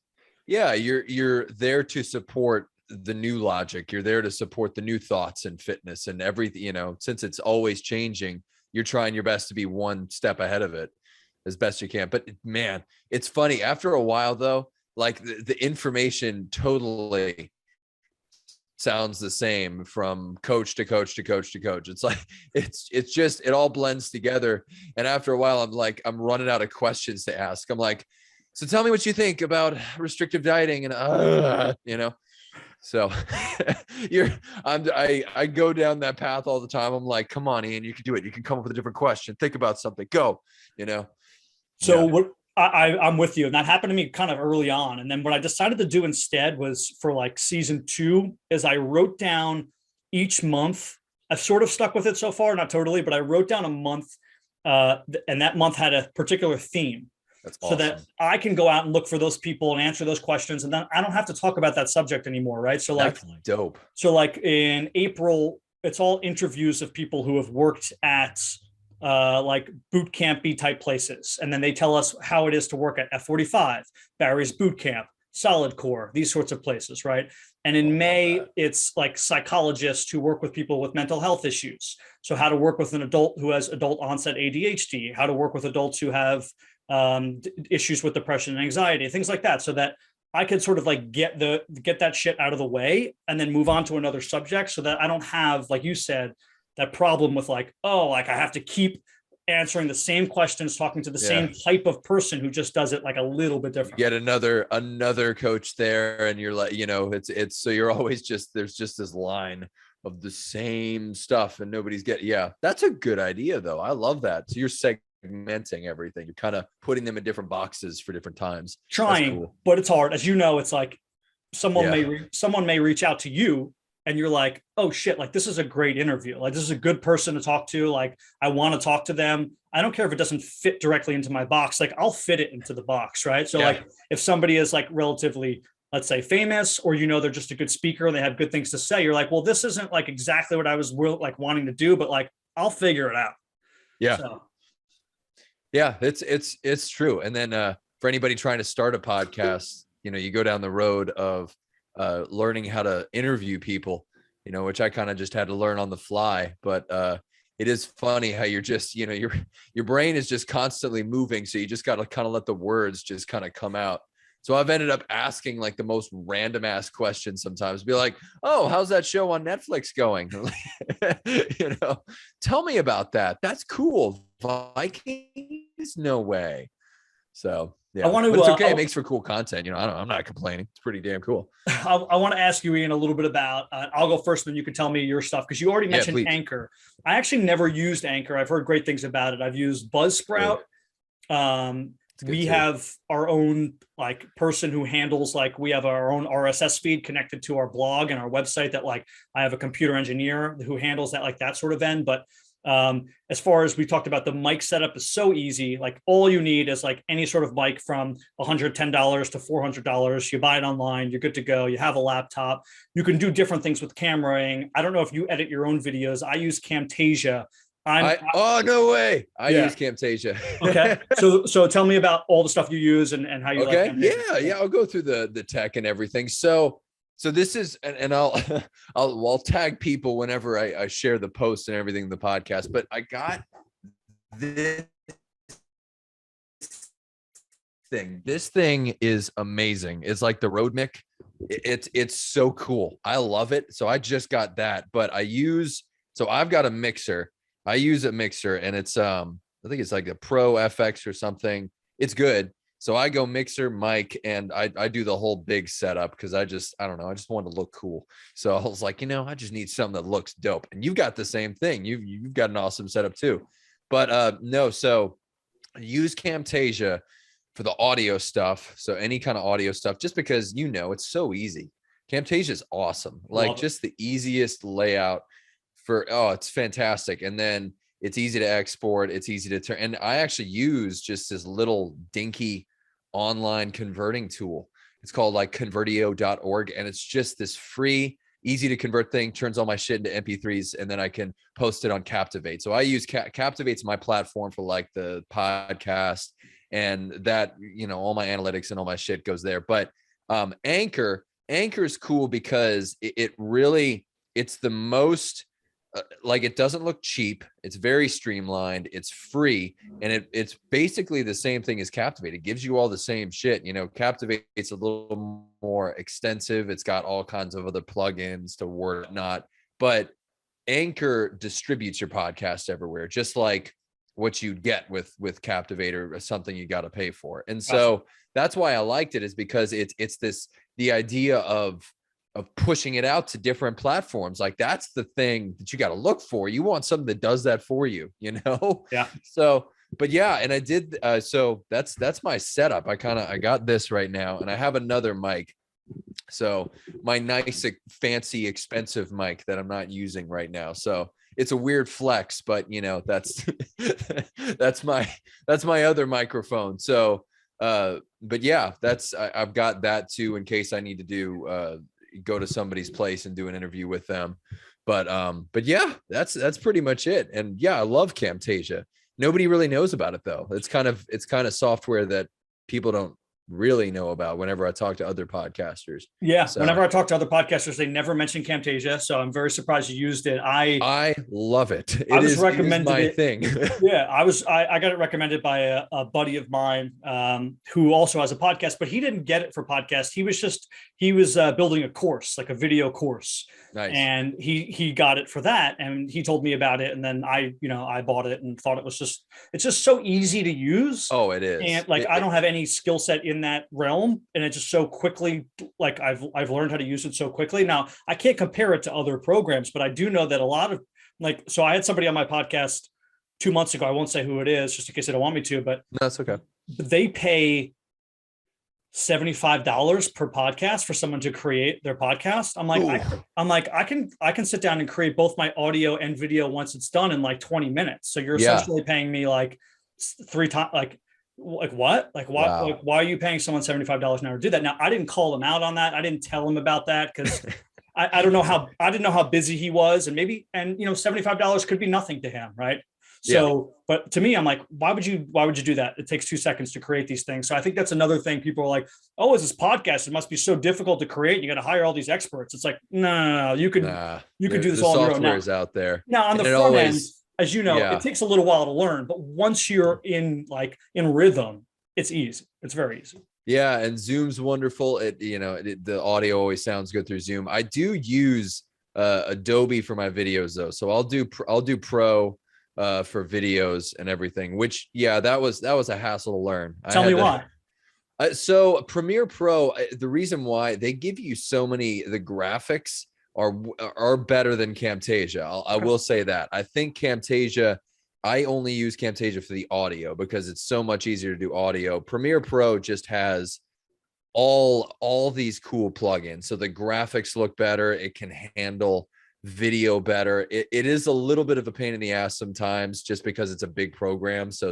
Yeah, you're there to support the new logic. You're there to support the new thoughts and fitness and everything, you know, since it's always changing, you're trying your best to be one step ahead of it as best you can. But man, it's funny, after a while though, like the information totally sounds the same from coach to coach to coach to coach. It's like, it's just, it all blends together. And after a while, I'm running out of questions to ask. I'm like, so tell me what you think about restrictive dieting, and you know. So I go down that path all the time. I'm like, come on, Ian, you can do it. You can come up with a different question. Think about something. Go, you know? So what I'm with you. And that happened to me kind of early on. And then what I decided to do instead was, for like season 2, is I wrote down each month. I've sort of stuck with it so far, not totally, but I wrote down a month, and that month had a particular theme. That's so that I can go out and look for those people and answer those questions. And then I don't have to talk about that subject anymore. Right. So like, that's dope. So like in April, it's all interviews of people who have worked at like boot campy type places. And then they tell us how it is to work at F45, Barry's Boot Camp, Solid Core, these sorts of places, right? And in May, it's like psychologists who work with people with mental health issues. So how to work with an adult who has adult onset ADHD, how to work with adults who have issues with depression and anxiety, things like that. So that I could sort of like get that shit out of the way and then move on to another subject so that I don't have, like you said, that problem with like, oh, like I have to keep answering the same questions, talking to the same type of person who just does it like a little bit different. You get another coach there, and you're like, it's so you're always there's just this line of the same stuff and nobody's that's a good idea though. I love that. So you're segmenting everything. You're kind of putting them in different boxes for different times. Trying, cool. But it's hard. As you know, it's like someone may reach out to you and you're like, oh shit, like this is a great interview. Like this is a good person to talk to. Like I want to talk to them. I don't care if it doesn't fit directly into my box. Like I'll fit it into the box. Right. So like if somebody is like relatively, let's say famous, or, they're just a good speaker and they have good things to say, you're like, well, this isn't like exactly what I was like wanting to do, but like, I'll figure it out. Yeah. So. Yeah, it's true. And then for anybody trying to start a podcast, you go down the road of learning how to interview people, which I kind of just had to learn on the fly. But it is funny how you're just, your brain is just constantly moving. So you just got to kind of let the words just kind of come out. So I've ended up asking like the most random ass questions sometimes. Be like, oh, how's that show on Netflix going? Tell me about that. That's cool. Vikings? No way. So yeah, but it's okay. It makes for cool content. I'm not complaining. It's pretty damn cool. I want to ask you, Ian, a little bit about, I'll go first, then you can tell me your stuff. Cause you already mentioned Anchor. I actually never used Anchor. I've heard great things about it. I've used Buzzsprout. We have our own like person who handles, like we have our own RSS feed connected to our blog and our website that like I have a computer engineer who handles that, like that sort of end. But as far as we talked about, the mic setup is so easy. Like all you need is like any sort of mic from $110 to $400. You buy it online, you're good to go. You have a laptop. You can do different things with cameraing. I don't know if you edit your own videos. I use Camtasia. Oh, no way. I use Camtasia. Okay. So tell me about all the stuff you use and how you like Camtasia. Yeah. I'll go through the tech and everything. So this is, and I'll tag people whenever I share the post and everything in the podcast, but I got this thing. This thing is amazing. It's like the Rode Mic. It's so cool. I love it. So I just got that, but I've got a mixer. I use a mixer and it's, I think it's like a Pro FX or something. It's good. So I go mixer, mic, and I do the whole big setup because I don't know. I just wanted to look cool. So I was like, I just need something that looks dope. And you've got the same thing. You've got an awesome setup too. But no, so I use Camtasia for the audio stuff. So any kind of audio stuff, just because, it's so easy. Camtasia is awesome. Like just the easiest layout it's fantastic. And then it's easy to export. It's easy to turn. And I actually use just this little dinky online converting tool. It's called like convertio.org. And it's just this free, easy to convert thing, turns all my shit into MP3s. And then I can post it on Captivate. So I use Captivate's my platform for like the podcast and that, all my analytics and all my shit goes there. But Anchor is cool because it really, it's the most, like it doesn't look cheap. It's very streamlined. It's free. And it's basically the same thing as Captivate. It gives you all the same shit. Captivate's a little more extensive. It's got all kinds of other plugins to whatnot, but Anchor distributes your podcast everywhere, just like what you'd get with Captivate or something you got to pay for. And so that's why I liked it, is because it's the idea of pushing it out to different platforms. Like that's the thing that you got to look for. You want something that does that for you, Yeah. So, but yeah. And I did, so that's my setup. I got this right now and I have another mic. So my nice, fancy, expensive mic that I'm not using right now. So it's a weird flex, but that's, that's my other microphone. So But yeah, I've got that too, in case I need to go to somebody's place and do an interview with them. But yeah, that's pretty much it. And yeah, I love Camtasia. Nobody really knows about it though. It's kind of software that people don't really know about whenever I talk to other podcasters. Yeah. So, whenever I talk to other podcasters, they never mention Camtasia. So I'm very surprised you used it. I love it. It is my thing. Yeah. I got it recommended by a buddy of mine, who also has a podcast, but he didn't get it for podcast. He was building a course, like a video course. Nice. And he got it for that. And he told me about it. And then I bought it and thought it's just so easy to use. Oh, it is. And I don't have any skill set in that realm. And it just so quickly, like I've learned how to use it so quickly. Now I can't compare it to other programs, but I do know that a lot of so I had somebody on my podcast 2 months ago. I won't say who it is just in case they don't want me to, but that's okay. They pay $75 per podcast for someone to create their podcast. I'm like, I can sit down and create both my audio and video once it's done in like 20 minutes. So you're essentially paying me like 3 times, like what? Like why? Wow. Like why are you paying someone $75 an hour to do that? Now I didn't call him out on that. I didn't tell him about that because I didn't know how busy he was, and $75 could be nothing to him, right? So, but to me, I'm like, why would you do that? It takes 2 seconds to create these things. So I think that's another thing. People are like, oh, is this podcast? It must be so difficult to create. You got to hire all these experts. It's like, no, you could do this all on your own. The software is out there. Now on the front end, as you know, it takes a little while to learn, but once you're in rhythm, it's easy. It's very easy. Yeah. And Zoom's wonderful. The audio always sounds good through Zoom. I do use Adobe for my videos though. So I'll do Pro for videos and everything, which that was a hassle to learn. Tell me why. So Premiere Pro, the reason why they give you the graphics are better than Camtasia. I will say that. I think Camtasia, I only use Camtasia for the audio because it's so much easier to do audio. Premiere Pro just has all these cool plugins. So the graphics look better. It can handle video better. It is a little bit of a pain in the ass sometimes just because it's a big program. So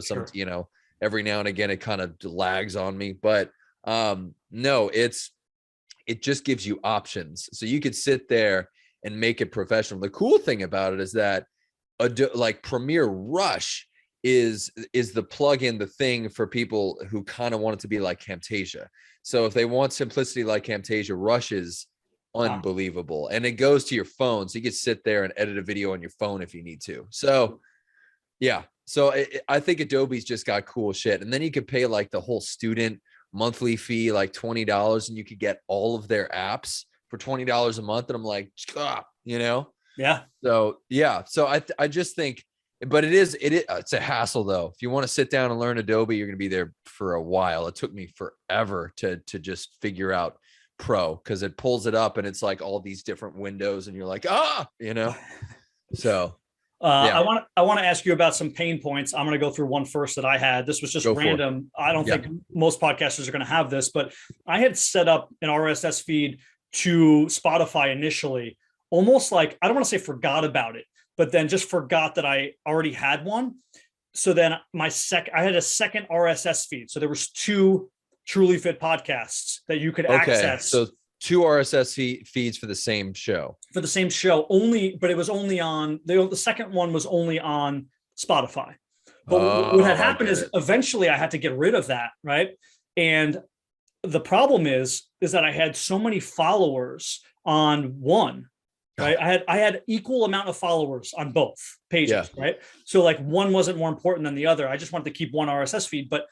every now and again, it kind of lags on me, but no, it just gives you options. So you could sit there and make it professional. The cool thing about it is that like Premiere Rush is the plugin, the thing for people who kind of want it to be like Camtasia. So if they want simplicity like Camtasia, Rush is unbelievable. And it goes to your phone. So you can sit there and edit a video on your phone if you need to. So yeah. So I think Adobe's just got cool shit. And then you could pay like the whole student monthly fee, like $20, and you could get all of their apps for $20 a month. And I'm like, Yeah. So yeah. So I just think, but it's a hassle though. If you want to sit down and learn Adobe, you're going to be there for a while. It took me forever to just figure out Pro because it pulls it up and it's like all these different windows and you're like, so I want to ask you about some pain points. I'm going to go through one first that I had. This was just random. I don't think most podcasters are going to have this, but I had set up an RSS feed to Spotify initially, almost like, I don't want to say forgot about it, but then just forgot that I already had one. So then I had a second RSS feed. So there was 2 TrulyFit podcasts that you could access. So 2 RSS feeds for the same show. For the same show only, but it was only on the second one was only on Spotify. But what had happened is eventually I had to get rid of that, right? And the problem is that I had so many followers on one, right? I had equal amount of followers on both pages, right? So like one wasn't more important than the other. I just wanted to keep one RSS feed, but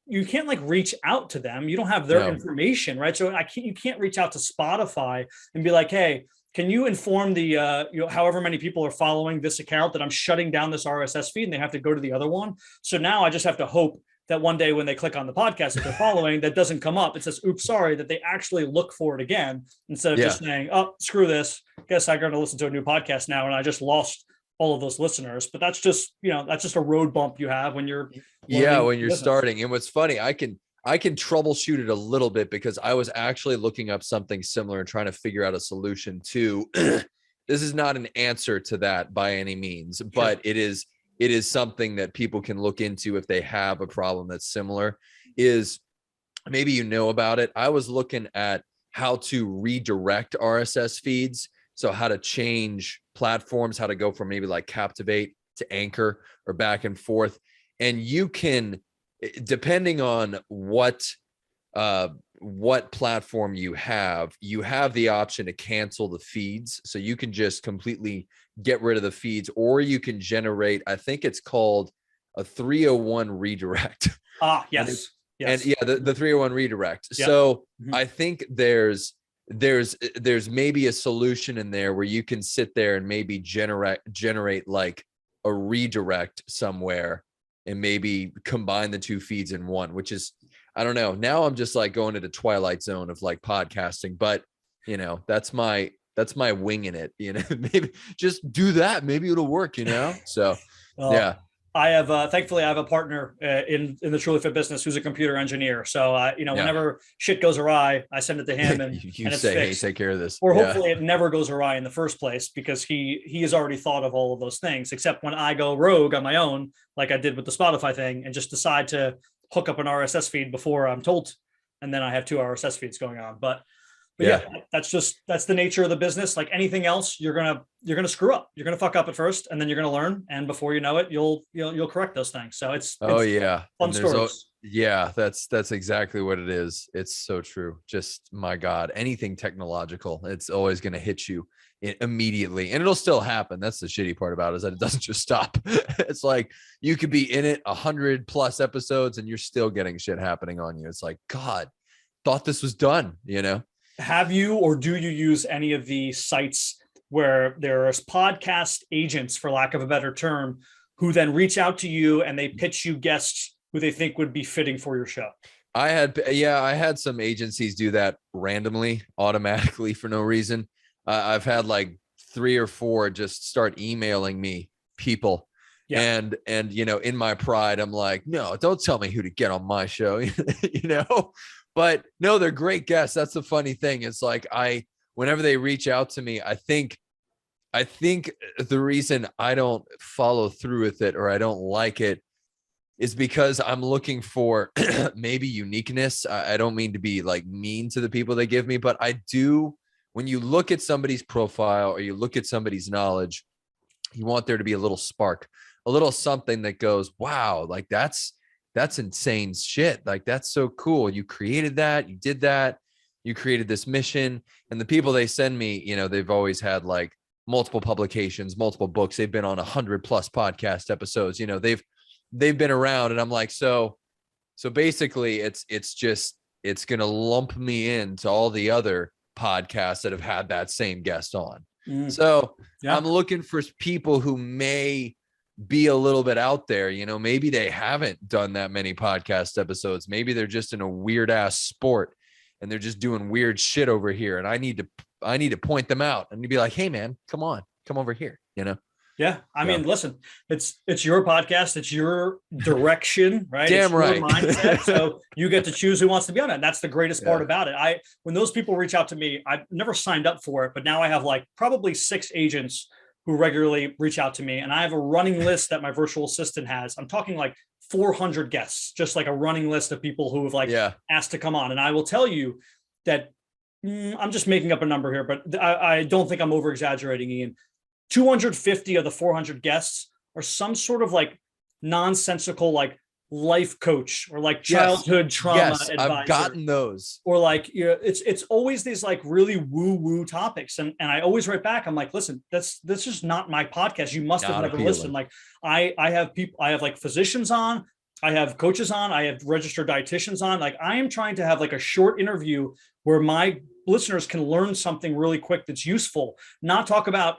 you can't like reach out to them. You don't have their information, right? So you can't reach out to Spotify and be like, hey, can you inform the, however many people are following this account that I'm shutting down this RSS feed and they have to go to the other one. So now I just have to hope that one day when they click on the podcast that they're following, that doesn't come up. It says, oops, sorry, that they actually look for it again, instead of just saying, oh, screw this. Guess I'm going to listen to a new podcast now. And I just lost all of those listeners. But that's just a road bump you have when you're starting. And what's funny, I can troubleshoot it a little bit because I was actually looking up something similar and trying to figure out a solution to this is not an answer to that by any means, but it is it is something that people can look into if they have a problem that's similar. Is maybe you know about it. I was looking at how to redirect RSS feeds. So how to change platforms, how to go from maybe like Captivate to Anchor or back and forth. And you can, depending on what platform you have the option to cancel the feeds. So you can just completely get rid of the feeds, or you can generate, I think it's called a 301 redirect. Yes. And yeah, the 301 redirect. Yep. So I think there's maybe a solution in there where you can sit there and maybe generate like a redirect somewhere and maybe combine the two feeds in one, which is, I don't know. Now I'm just like going to the twilight zone of like podcasting, but you know, that's my winging it, you know, maybe just do that. Maybe it'll work, you know? So yeah. I have, thankfully I have a partner in the TrulyFit business who's a computer engineer. So, whenever shit goes awry, I send it to him and you it's say, fixed. hey, take care of this. Or hopefully it never goes awry in the first place because he has already thought of all of those things, except when I go rogue on my own, like I did with the Spotify thing, and just decide to hook up an RSS feed before I'm told. And then I have 2 RSS feeds going on. But yeah, that's the nature of the business. Like anything else, you're gonna screw up. You're gonna fuck up at first, and then you're gonna learn. And before you know it, you'll correct those things. So it's fun stories. Yeah, that's exactly what it is. It's so true. Just my God, anything technological, it's always gonna hit you immediately, and it'll still happen. That's the shitty part about it, is that it doesn't just stop. It's like you could be in it 100+ episodes, and you're still getting shit happening on you. It's like, God, thought this was done, you know. Have you, or do you use any of the sites where there's podcast agents, for lack of a better term, who then reach out to you and they pitch you guests who they think would be fitting for your show? I had some agencies do that randomly, automatically, for no reason. I've had like 3 or 4 just start emailing me people. Yeah. And you know, in my pride, I'm like, no, don't tell me who to get on my show, you know. But no, they're great guests. That's the funny thing. It's like whenever they reach out to me, I think the reason I don't follow through with it, or I don't like it, is because I'm looking for maybe uniqueness. I don't mean to be like mean to the people they give me, but I do. When you look at somebody's profile or you look at somebody's knowledge, you want there to be a little spark, a little something that goes, wow, like that's insane shit. Like, that's so cool. You created that, you did that, you created this mission. And the people they send me, you know, they've always had like multiple publications, multiple books. They've been on 100+ podcast episodes. You know, they've been around, and I'm like, so basically it's going to lump me into all the other podcasts that have had that same guest on. So yeah. I'm looking for people who may be a little bit out there, you know, maybe they haven't done that many podcast episodes. Maybe they're just in a weird ass sport and they're just doing weird shit over here. And I need to point them out and be like, hey man, come over here, you know? Yeah. I mean, listen, it's your podcast. It's your direction, right? Damn it's right. Your mindset. So you get to choose who wants to be on it. And that's the greatest part about it. When those people reach out to me, I've never signed up for it, but now I have like probably 6 agents who regularly reach out to me. And I have a running list that my virtual assistant has. I'm talking like 400 guests, just like a running list of people who have asked to come on. And I will tell you that I'm just making up a number here, but I don't think I'm over exaggerating, Ian. 250 of the 400 guests are some sort of like nonsensical, like life coach or like childhood trauma advisor. I've gotten those. Or like, it's always these like really woo topics. And I always write back, I'm like, listen, that's just not my podcast. You must have never listened. Like I have like physicians on, I have coaches on, I have registered dietitians on. Like I am trying to have like a short interview where my listeners can learn something really quick that's useful, not talk about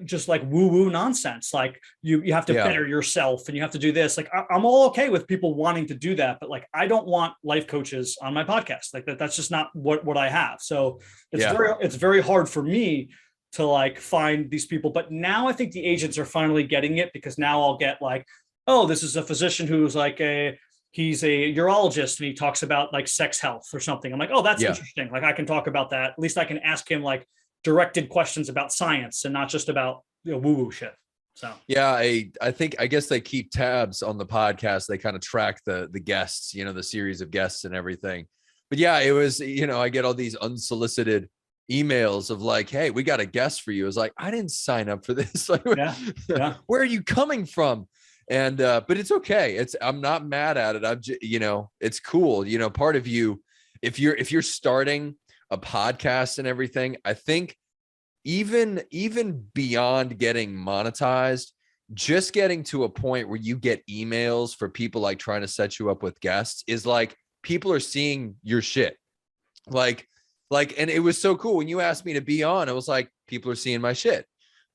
just like woo nonsense. Like you have to better yourself and you have to do this. Like I'm all okay with people wanting to do that, but like I don't want life coaches on my podcast. Like that's just not what I have. So it's very hard for me to like find these people. But now I think the agents are finally getting it, because now I'll get like, oh, this is a physician who's like he's a urologist and he talks about like sex health or something. I'm like, oh, that's interesting. Like I can talk about that. At least I can ask him like directed questions about science and not just about woo-woo shit. So yeah, I guess they keep tabs on the podcast. They kind of track the guests, the series of guests and everything. But yeah, it was, I get all these unsolicited emails of like, hey, we got a guest for you. It's like, I didn't sign up for this. Like, yeah. where are you coming from? And but it's okay. I'm not mad at it. It's cool. Part of you, if you're starting a podcast and everything, I think even beyond getting monetized, just getting to a point where you get emails for people like trying to set you up with guests is like, people are seeing your shit. Like, and it was so cool when you asked me to be on, it was like, people are seeing my shit.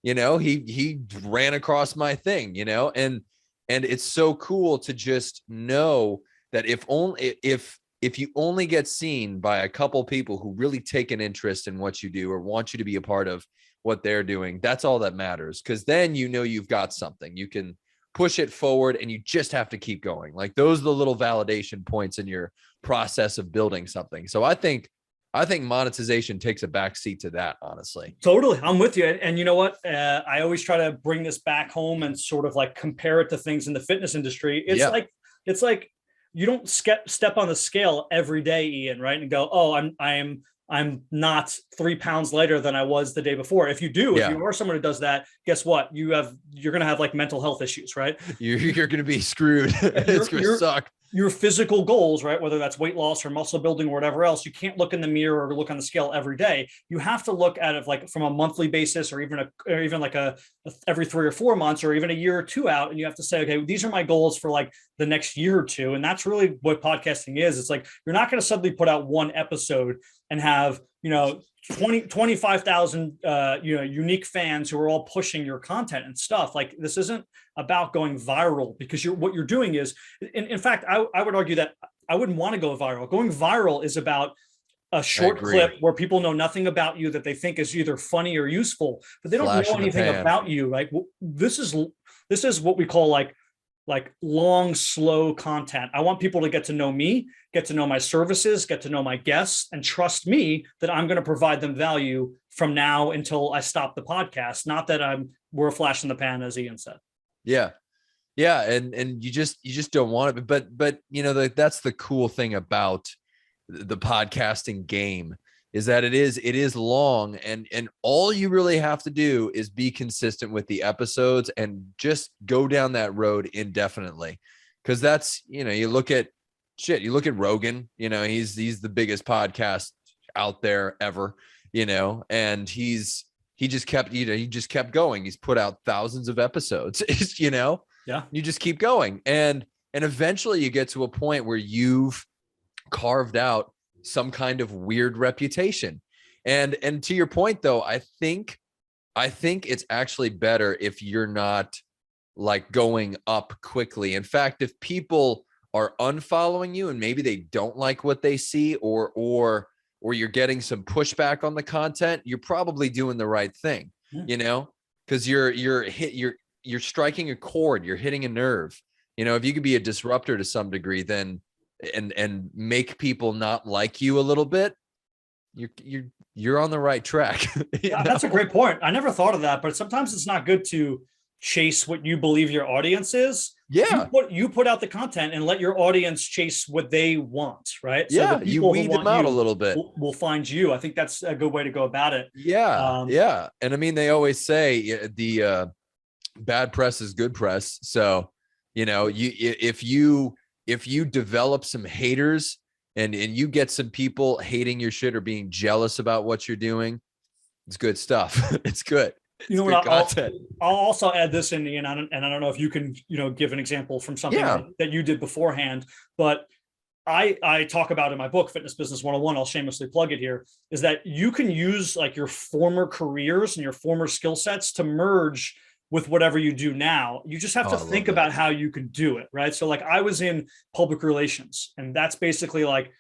He ran across my thing, and it's so cool to just know that if you only get seen by a couple people who really take an interest in what you do or want you to be a part of what they're doing, that's all that matters. Because then you've got something. You can push it forward and you just have to keep going. Like, those are the little validation points in your process of building something. So I think monetization takes a backseat to that, honestly. Totally. I'm with you. And you know what? I always try to bring this back home and sort of like compare it to things in the fitness industry. It's like you don't step on the scale every day, Ian, right? And go, oh, I'm not 3 pounds lighter than I was the day before. If you do, if you are someone who does that, guess what? You're going to have like mental health issues, right? You're going to be screwed. It's going to suck. Your physical goals, right? Whether that's weight loss or muscle building or whatever else, you can't look in the mirror or look on the scale every day. You have to look at it like from a monthly basis, or even like a every 3 or 4 months, or even a year or two out. And you have to say, okay, these are my goals for like the next year or two. And that's really what podcasting is. It's like, you're not going to suddenly put out one episode and have, 25,000, unique fans who are all pushing your content and stuff. Like, this isn't about going viral, because what you're doing is, in fact, I would argue that I wouldn't want to go viral. Going viral is about a short clip where people know nothing about you that they think is either funny or useful, but they don't know anything about you. Right? This is what we call like long, slow content. I want people to get to know me, get to know my services, get to know my guests, and trust me that I'm going to provide them value from now until I stop the podcast. Not that we're a flash in the pan, as Ian said. Yeah. Yeah. And you just don't want it. But that's the cool thing about the podcasting game, is that it is long, and all you really have to do is be consistent with the episodes and just go down that road indefinitely. Because that's, you look at Rogan, he's the biggest podcast out there ever, and he just kept going. He's put out thousands of episodes, Yeah. You just keep going. And eventually you get to a point where you've carved out some kind of weird reputation. And to your point though, I think it's actually better if you're not like going up quickly. In fact, if people are unfollowing you and maybe they don't like what they see, or you're getting some pushback on the content, you're probably doing the right thing, because you're striking a chord, you're hitting a nerve. If you could be a disruptor to some degree, then and make people not like you a little bit, you're on the right track. That's a great point. I never thought of that, but sometimes it's not good to chase what you believe your audience is. Yeah. You put out the content and let your audience chase what they want, right? So yeah, you weed them out a little bit. Will find you. I think that's a good way to go about it. Yeah. Yeah. And I mean, they always say the bad press is good press. So, if you develop some haters and you get some people hating your shit or being jealous about what you're doing, it's good stuff. It's good. You know what? I'll also add this in, and I don't know if you can, give an example from something that you did beforehand, but I talk about in my book, Fitness Business 101, I'll shamelessly plug it here, is that you can use like your former careers and your former skill sets to merge with whatever you do now. You just have to think about how you can do it, right? So like I was in public relations, and that's basically like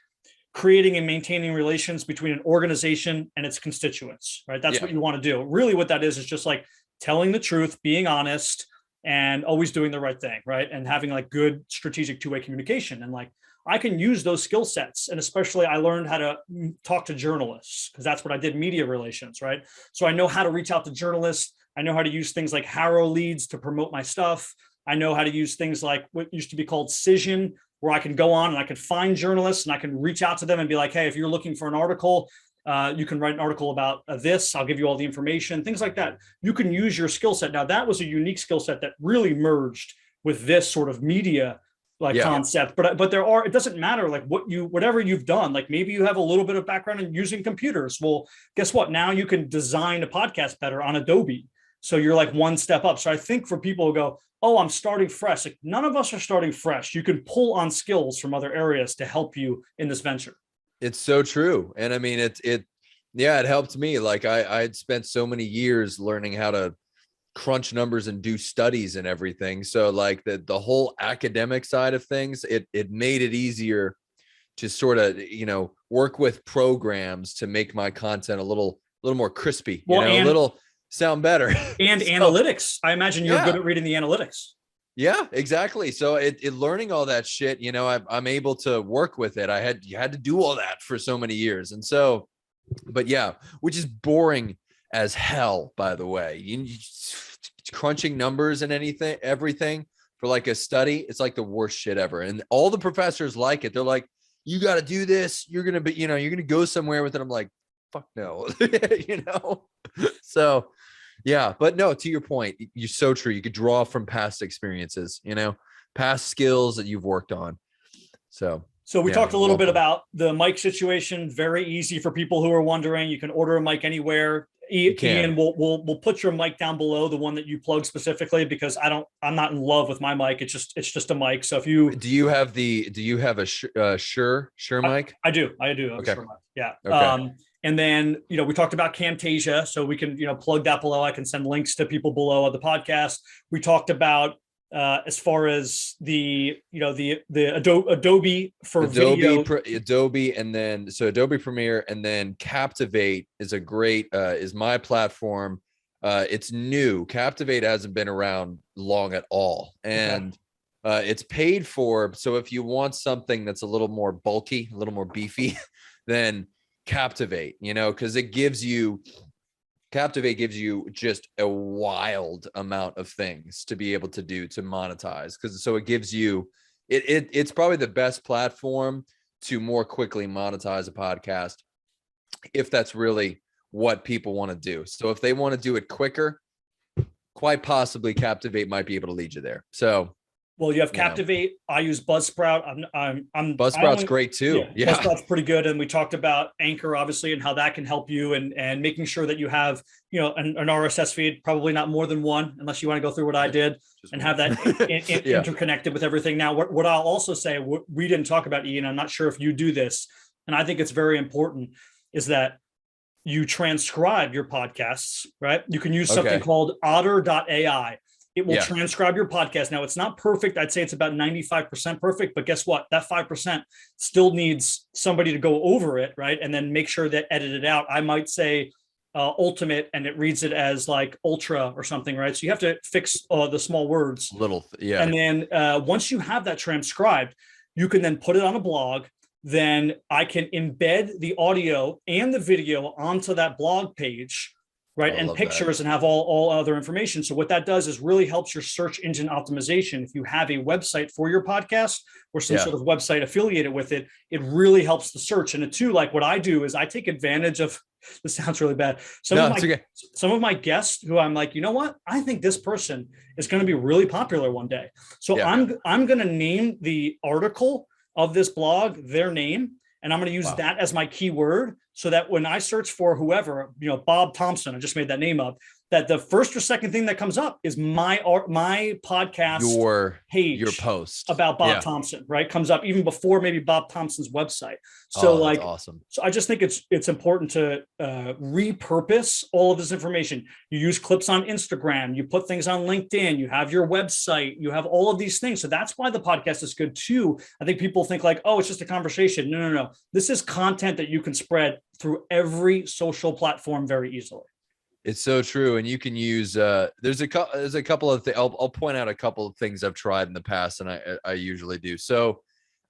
creating and maintaining relations between an organization and its constituents, right? That's what you want to do. Really what that is just like telling the truth, being honest, and always doing the right thing, right? And having like good strategic two-way communication. And like, I can use those skill sets. And especially I learned how to talk to journalists, because that's what I did, media relations, right? So I know how to reach out to journalists. I know how to use things like Harrow leads to promote my stuff. I know how to use things like what used to be called Cision, where I can go on and I can find journalists and I can reach out to them and be like, hey, if you're looking for an article, you can write an article about this. I'll give you all the information, things like that. You can use your skill set. Now, that was a unique skill set that really merged with this sort of media concept. But there are, it doesn't matter like whatever you've done, like maybe you have a little bit of background in using computers. Well, guess what? Now you can design a podcast better on Adobe. So you're like one step up. So I think for people who go, oh, I'm starting fresh. Like none of us are starting fresh. You can pull on skills from other areas to help you in this venture. It's so true. And I mean, it helped me. Like I had spent so many years learning how to crunch numbers and do studies and everything. So like the whole academic side of things, it made it easier to sort of, work with programs to make my content a little more crispy, a little sound better. And so, analytics. I imagine you're good at reading the analytics. Yeah, exactly. So it learning all that shit, I'm able to work with it. You had to do all that for so many years. And so, but yeah, which is boring as hell, by the way. You crunching numbers and everything for like a study, it's like the worst shit ever. And all the professors like it. They're like, you got to do this. You're going to be, you're going to go somewhere with it. I'm like, fuck no, So yeah, but no, to your point, you're so true. You could draw from past experiences, past skills that you've worked on. So we talked a little bit about the mic situation. Very easy for people who are wondering. You can order a mic anywhere. Ian, we'll put your mic down below, the one that you plug specifically, because I'm not in love with my mic. It's just a mic. So if you do you have a Shure mic? I do. Okay. Shure mic. Yeah. Okay. And then, we talked about Camtasia, so we can, plug that below. I can send links to people below on the podcast. We talked about as far as the Adobe for video. Adobe, and then so Adobe Premiere, and then Captivate is a great is my platform. It's new. Captivate hasn't been around long at all, and it's paid for. So if you want something that's a little more bulky, a little more beefy, then Captivate, because Captivate gives you just a wild amount of things to be able to do to monetize. So it gives you, it's probably the best platform to more quickly monetize a podcast, if that's really what people want to do. So if they want to do it quicker, quite possibly Captivate might be able to lead you there. So well, you have Captivate. I use Buzzsprout. Buzzsprout's great too. Yeah. Buzzsprout's pretty good. And we talked about Anchor, obviously, and how that can help you and making sure that you have, an RSS feed, probably not more than one, unless you want to go through what I did and have that interconnected with everything. Now, what I'll also say, we didn't talk about, Ian, I'm not sure if you do this, and I think it's very important, is that you transcribe your podcasts, right? You can use something called otter.ai. It will transcribe your podcast. Now, it's not perfect. I'd say it's about 95% perfect, but guess what? That 5% still needs somebody to go over it, right? And then make sure that edit it out. I might say ultimate, and it reads it as like ultra or something, right? So you have to fix the small words. And then once you have that transcribed, you can then put it on a blog. Then I can embed the audio and the video onto that blog page, right? And pictures, and have all other information. So what that does is really helps your search engine optimization. If you have a website for your podcast or some sort of website affiliated with it, it really helps the search. And two, like what I do is I take advantage of, this sounds really bad. Some of my guests who I'm like, you know what? I think this person is going to be really popular one day. So I'm going to name the article of this blog their name, and I'm going to use that as my keyword, so that when I search for whoever, Bob Thompson, I just made that name up, that the first or second thing that comes up is my podcast, your post about Bob Thompson, right? Comes up even before maybe Bob Thompson's website. So that's awesome. So I just think it's important to repurpose all of this information. You use clips on Instagram, you put things on LinkedIn, you have your website, you have all of these things. So that's why the podcast is good too. I think people think like, oh, it's just a conversation. No. This is content that you can spread through every social platform very easily. It's so true. And you can use, there's a couple of things. I'll point out a couple of things I've tried in the past, and I usually do. So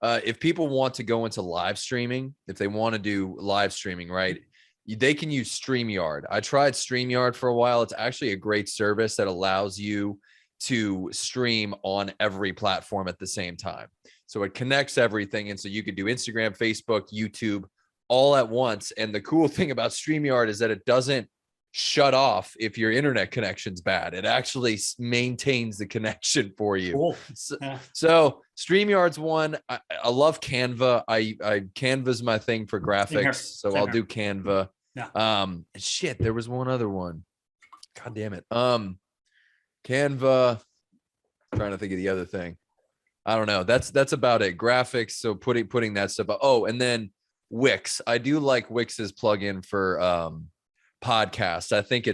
if people want to go into live streaming, if they want to do live streaming, right, they can use StreamYard. I tried StreamYard for a while. It's actually a great service that allows you to stream on every platform at the same time. So it connects everything. And so you could do Instagram, Facebook, YouTube all at once. And the cool thing about StreamYard is that it doesn't shut off if your internet connection's bad. It actually maintains the connection for you. Cool. So StreamYard's one. I love Canva. I Canva's my thing for graphics. So I'll do Canva. Yeah. Shit, there was one other one. God damn it. Canva. I'm trying to think of the other thing. I don't know. That's about it. Graphics. So putting that stuff up. Oh, and then Wix. I do like Wix's plugin for podcast. I think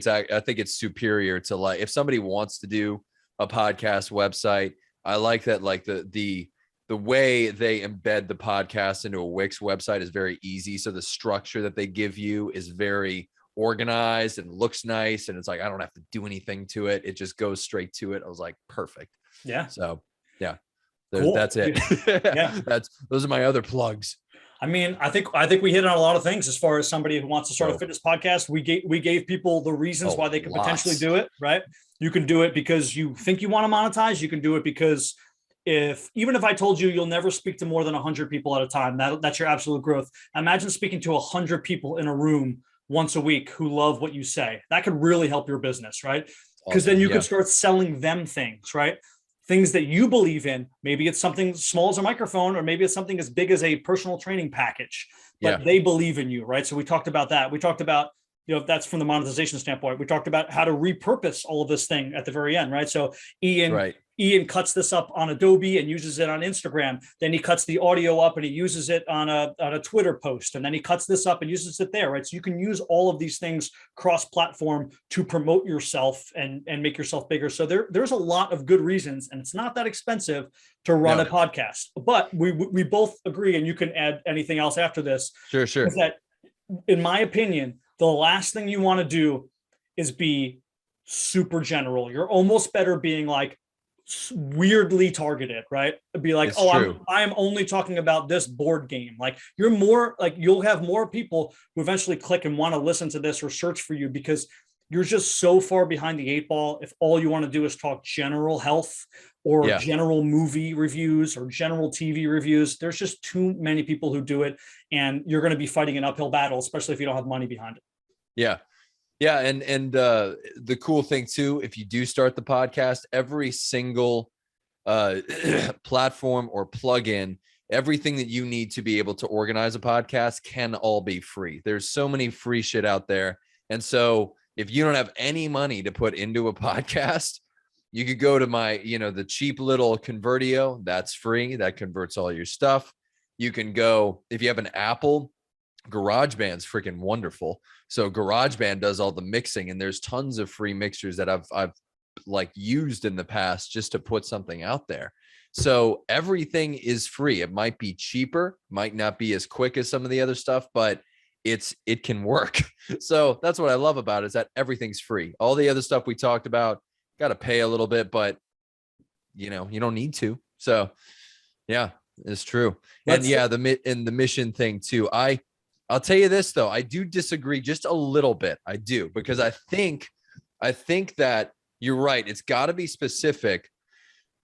it's superior to, like, if somebody wants to do a podcast website, I like that, like the way they embed the podcast into a Wix website is very easy. So the structure that they give you is very organized and looks nice. And it's like, I don't have to do anything to it. It just goes straight to it. I was like, perfect. Yeah. So yeah, cool. That's it. Yeah. Those are my other plugs. I mean, I think we hit on a lot of things as far as somebody who wants to start a fitness podcast. We gave people the reasons why they could potentially do it, right? You can do it because you think you want to monetize. You can do it because even if I told you you'll never speak to more than 100 people at a time, that's your absolute growth. Imagine speaking to 100 people in a room once a week who love what you say. That could really help your business, right? Because then you could start selling them things, right? Things that you believe in. Maybe it's something small as a microphone, or maybe it's something as big as a personal training package, but they believe in you, right? So we talked about that. We talked about, that's from the monetization standpoint. We talked about how to repurpose all of this thing at the very end, right? So Ian cuts this up on Adobe and uses it on Instagram. Then he cuts the audio up and he uses it on a Twitter post. And then he cuts this up and uses it there, right? So you can use all of these things cross-platform to promote yourself and make yourself bigger. So there's a lot of good reasons, and it's not that expensive to run a podcast. But we both agree, and you can add anything else after this. Sure. Is that, in my opinion, the last thing you want to do is be super general. You're almost better being like weirdly targeted, right? Be like, I'm only talking about this board game. Like, you're more like, you'll have more people who eventually click and want to listen to this or search for you, because you're just so far behind the 8 ball. If all you want to do is talk general health or general movie reviews or general TV reviews, there's just too many people who do it, and you're going to be fighting an uphill battle, especially if you don't have money behind it. Yeah. Yeah. And the cool thing too, if you do start the podcast, every single platform or plugin, everything that you need to be able to organize a podcast can all be free. There's so many free shit out there. And so if you don't have any money to put into a podcast, you could go to my, the cheap little Convertio. That's free. That converts all your stuff. You can go, if you have an Apple, GarageBand's freaking wonderful. So GarageBand does all the mixing, and there's tons of free mixers that I've like used in the past just to put something out there. So everything is free. It might be cheaper, might not be as quick as some of the other stuff, but it can work. So that's what I love about it, is that everything's free. All the other stuff we talked about, got to pay a little bit, but you don't need to. So yeah, it's true. And the mission thing too. I'll tell you this though, I do disagree just a little bit. I do, because I think that you're right. It's got to be specific.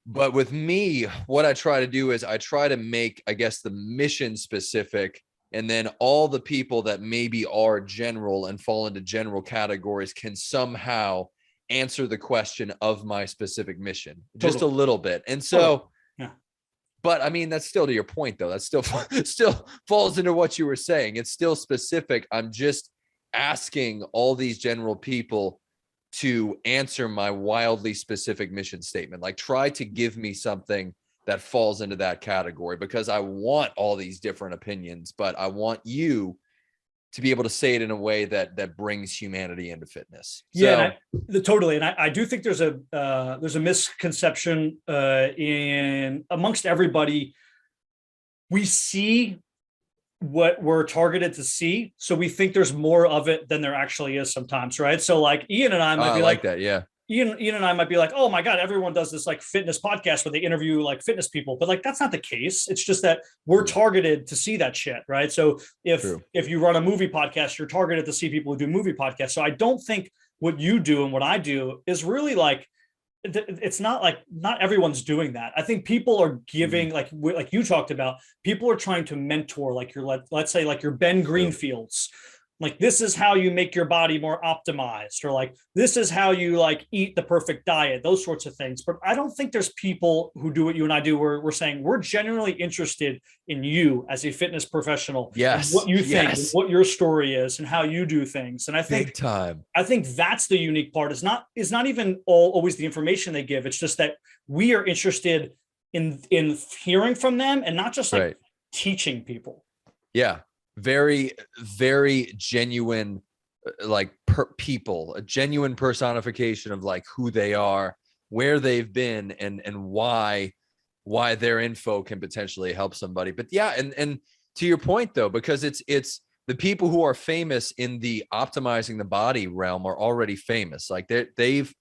But with me, what I try to do is I try to make, I guess, the mission specific, and then all the people that maybe are general and fall into general categories can somehow answer the question of my specific mission just a little bit. And so, but I mean, that's still to your point though. That still falls into what you were saying. It's still specific. I'm just asking all these general people to answer my wildly specific mission statement. Like, try to give me something that falls into that category, because I want all these different opinions, but I want you to be able to say it in a way that brings humanity into fitness. Totally. And I do think there's a misconception in amongst everybody. We see what we're targeted to see, so we think there's more of it than there actually is sometimes, right? So like Ian and I might be like that. Yeah. Ian and I might be like, oh my God, everyone does this like fitness podcast where they interview like fitness people, but like, that's not the case. It's just that we're targeted to see that shit. Right. So if you run a movie podcast, you're targeted to see people who do movie podcasts. So I don't think what you do and what I do is really like, it's not like, not everyone's doing that. I think people are giving, like you talked about, people are trying to mentor, like let's say like your Ben Greenfields. Like, this is how you make your body more optimized, or like, this is how you like eat the perfect diet, those sorts of things. But I don't think there's people who do what you and I do, where we're saying we're genuinely interested in you as a fitness professional, yes, what you think, and what your story is, and how you do things. And I think big time. I think that's the unique part. Is not even always the information they give. It's just that we are interested in hearing from them, and not just like teaching people. Yeah. Very, very genuine, like people, a genuine personification of like who they are, where they've been, and why their info can potentially help somebody. But yeah, and to your point though, because it's the people who are famous in the optimizing the body realm are already famous. Like they've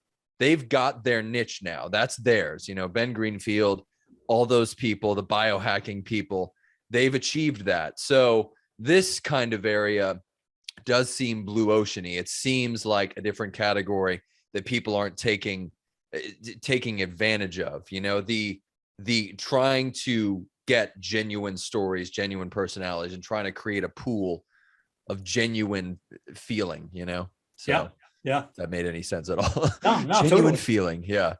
got their niche now. That's theirs. You know, Ben Greenfield, all those people, the biohacking people, they've achieved that. So this kind of area does seem blue oceany. It seems like a different category that people aren't taking advantage of. You know, the trying to get genuine stories, genuine personalities, and trying to create a pool of genuine feeling. You know, so yeah. If that made any sense at all? No, genuine totally. feeling. Yeah.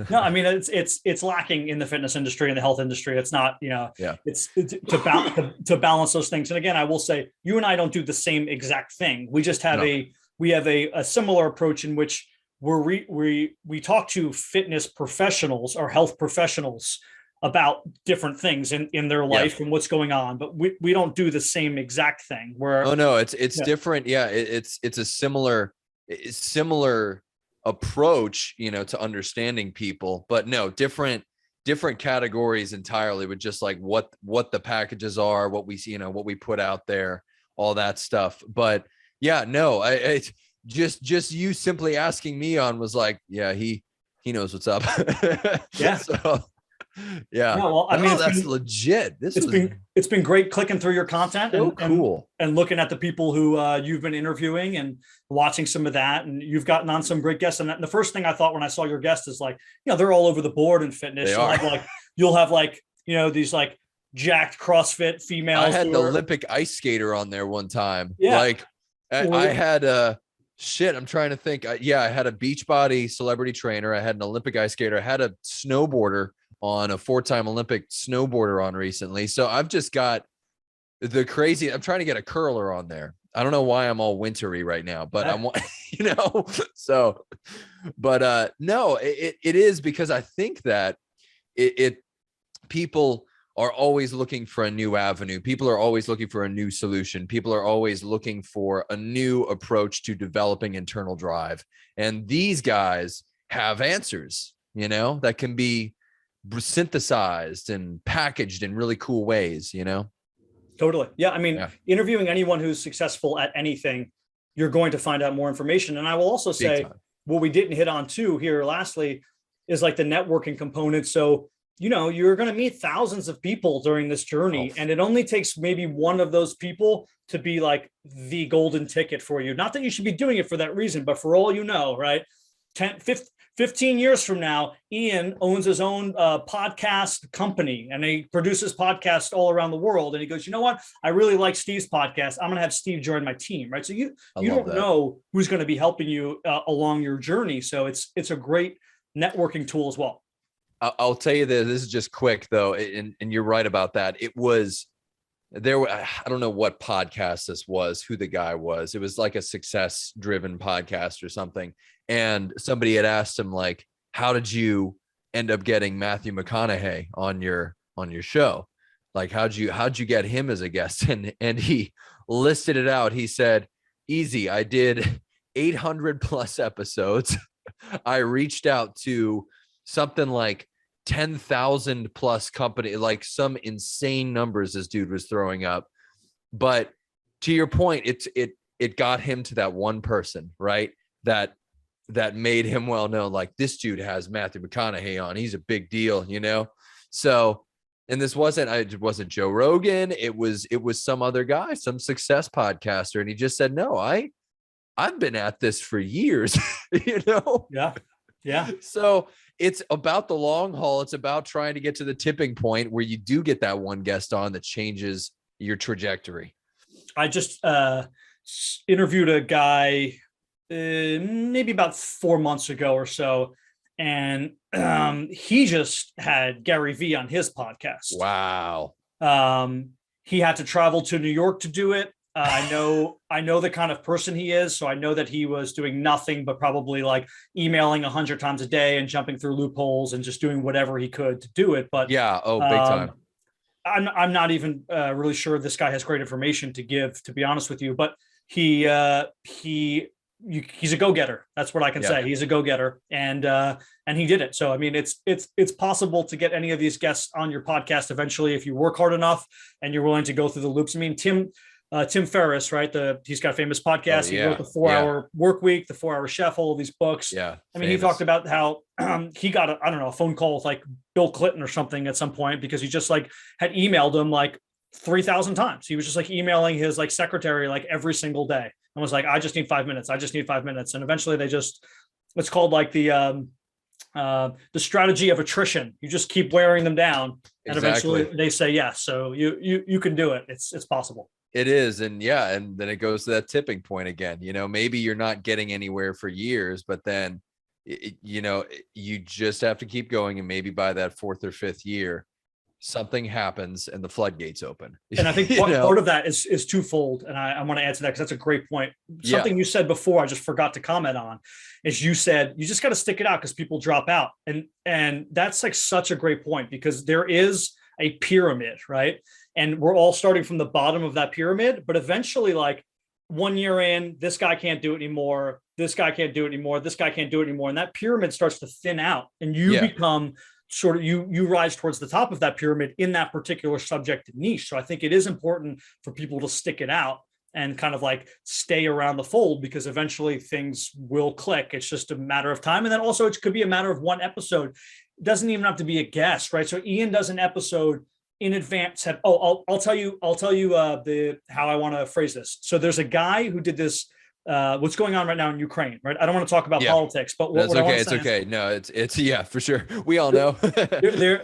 No, I mean, it's lacking in the fitness industry and the health industry. It's not, it's to balance those things. And again, I will say, you and I don't do the same exact thing. We just have a similar approach in which we talk to fitness professionals or health professionals about different things in their life and what's going on, but we don't do the same exact thing. It's different. Yeah. It's a similar approach, to understanding people, but no, different categories entirely, with just like what the packages are, what we see, what we put out there, all that stuff. But yeah, no, it's just you simply asking me on was like, yeah, he knows what's up. Yeah. So, yeah. No, well, I mean, that's legit. It's been great clicking through your content cool. and looking at the people who you've been interviewing and watching some of that. And you've gotten on some great guests. And the first thing I thought when I saw your guest is like, they're all over the board in fitness. You'll have these like jacked CrossFit females. I had an Olympic ice skater on there one time. Yeah. Like I had I'm trying to think. I had a Beachbody celebrity trainer. I had an Olympic ice skater. I had a snowboarder on, a 4-time Olympic snowboarder on recently. So I've just got I'm trying to get a curler on there. I don't know why I'm all wintry right now, but I'm, so, but no, it is because I think that people are always looking for a new avenue. People are always looking for a new solution. People are always looking for a new approach to developing internal drive. And these guys have answers, that can be synthesized and packaged in really cool ways, Totally. Yeah. I mean, interviewing anyone who's successful at anything, you're going to find out more information. And I will also say what we didn't hit on too here lastly is like the networking component. So, you're going to meet thousands of people during this journey, and it only takes maybe one of those people to be like the golden ticket for you. Not that you should be doing it for that reason, but for all right? 15 years from now, Ian owns his own podcast company, and he produces podcasts all around the world. And he goes, you know what? I really like Steve's podcast. I'm going to have Steve join my team, right? So you don't know who's going to be helping you along your journey. So it's a great networking tool as well. I'll tell you this is just quick though. And you're right about that. I don't know what podcast this was, who the guy was. It was like a success driven podcast or something. And somebody had asked him like, how did you end up getting Matthew McConaughey on your show? Like, how'd you get him as a guest? And he listed it out. He said, easy. I did 800 plus episodes. I reached out to something like 10,000 plus company, like some insane numbers this dude was throwing up. But to your point, it got him to that one person, right? That that made him well known. Like, this dude has Matthew McConaughey on. He's a big deal, you know? So, and it wasn't Joe Rogan. It was some other guy, some success podcaster. And he just said, no, I've been at this for years, you know? Yeah. Yeah. So it's about the long haul. It's about trying to get to the tipping point where you do get that one guest on that changes your trajectory. I just interviewed a guy maybe about 4 months ago or so, and he just had Gary Vee on his podcast. Wow. He had to travel to New York to do it. I know the kind of person he is, so I know that he was doing nothing but probably like emailing 100 times a day and jumping through loopholes and just doing whatever he could to do it. But yeah, big time. I'm not even really sure this guy has great information to give, to be honest with you. But he's a go-getter. That's what I can say. He's a go-getter, and he did it. So I mean, it's possible to get any of these guests on your podcast eventually if you work hard enough and you're willing to go through the loops. I mean, Tim Ferriss, right? He's got a famous podcast. He wrote the 4-Hour Work Week, the 4-Hour Chef, all of these books. Yeah. I mean, he talked about how he got a phone call with like Bill Clinton or something at some point because he just like had emailed him like 3,000 times. He was just like emailing his like secretary like every single day and was like, I just need 5 minutes. I just need 5 minutes. And eventually it's called like the strategy of attrition. You just keep wearing them down and eventually they say yes. So you can do it. It's possible. It is. And then it goes to that tipping point again. You know, maybe you're not getting anywhere for years, but then, you just have to keep going. And maybe by that 4th or 5th year, something happens and the floodgates open. And I think part of that is twofold. And I want to add to that because that's a great point. Something you said before, I just forgot to comment on, is you said, you just got to stick it out because people drop out. And that's like such a great point because there is a pyramid, right? And we're all starting from the bottom of that pyramid, but eventually like 1 year in, this guy can't do it anymore. This guy can't do it anymore. This guy can't do it anymore. And that pyramid starts to thin out and you become sort of, you rise towards the top of that pyramid in that particular subject niche. So I think it is important for people to stick it out and kind of like stay around the fold because eventually things will click. It's just a matter of time. And then also it could be a matter of one episode. It doesn't even have to be a guest, right? So Ian does an episode in advance. I'll tell you how I want to phrase this. So there's a guy who did this. What's going on right now in Ukraine, right? I don't want to talk about politics, but that's okay. It's okay. No, it's for sure. We all know.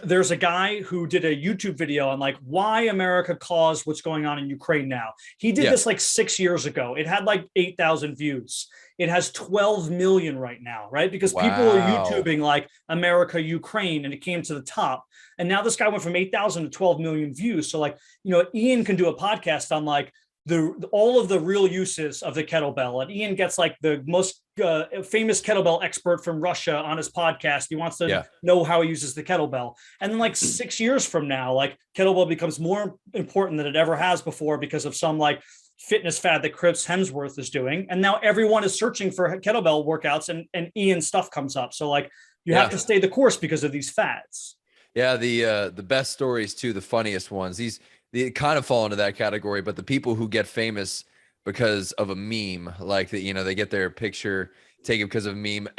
There's a guy who did a YouTube video on like why America caused what's going on in Ukraine now. He did this like 6 years ago. It had like 8,000 views. It has 12 million right now, right? Because people are YouTubing like America, Ukraine, and it came to the top. And now this guy went from 8,000 to 12 million views. So like, Ian can do a podcast on like all of the real uses of the kettlebell. And Ian gets like the most famous kettlebell expert from Russia on his podcast. He wants to know how he uses the kettlebell. And then like 6 years from now, like kettlebell becomes more important than it ever has before because of some like fitness fad that Chris Hemsworth is doing. And now everyone is searching for kettlebell workouts and Ian's stuff comes up. So like you have to stay the course because of these fads. Yeah. The best stories too, the funniest ones, they kind of fall into that category, but the people who get famous because of a meme, like they get their picture taken because of a meme.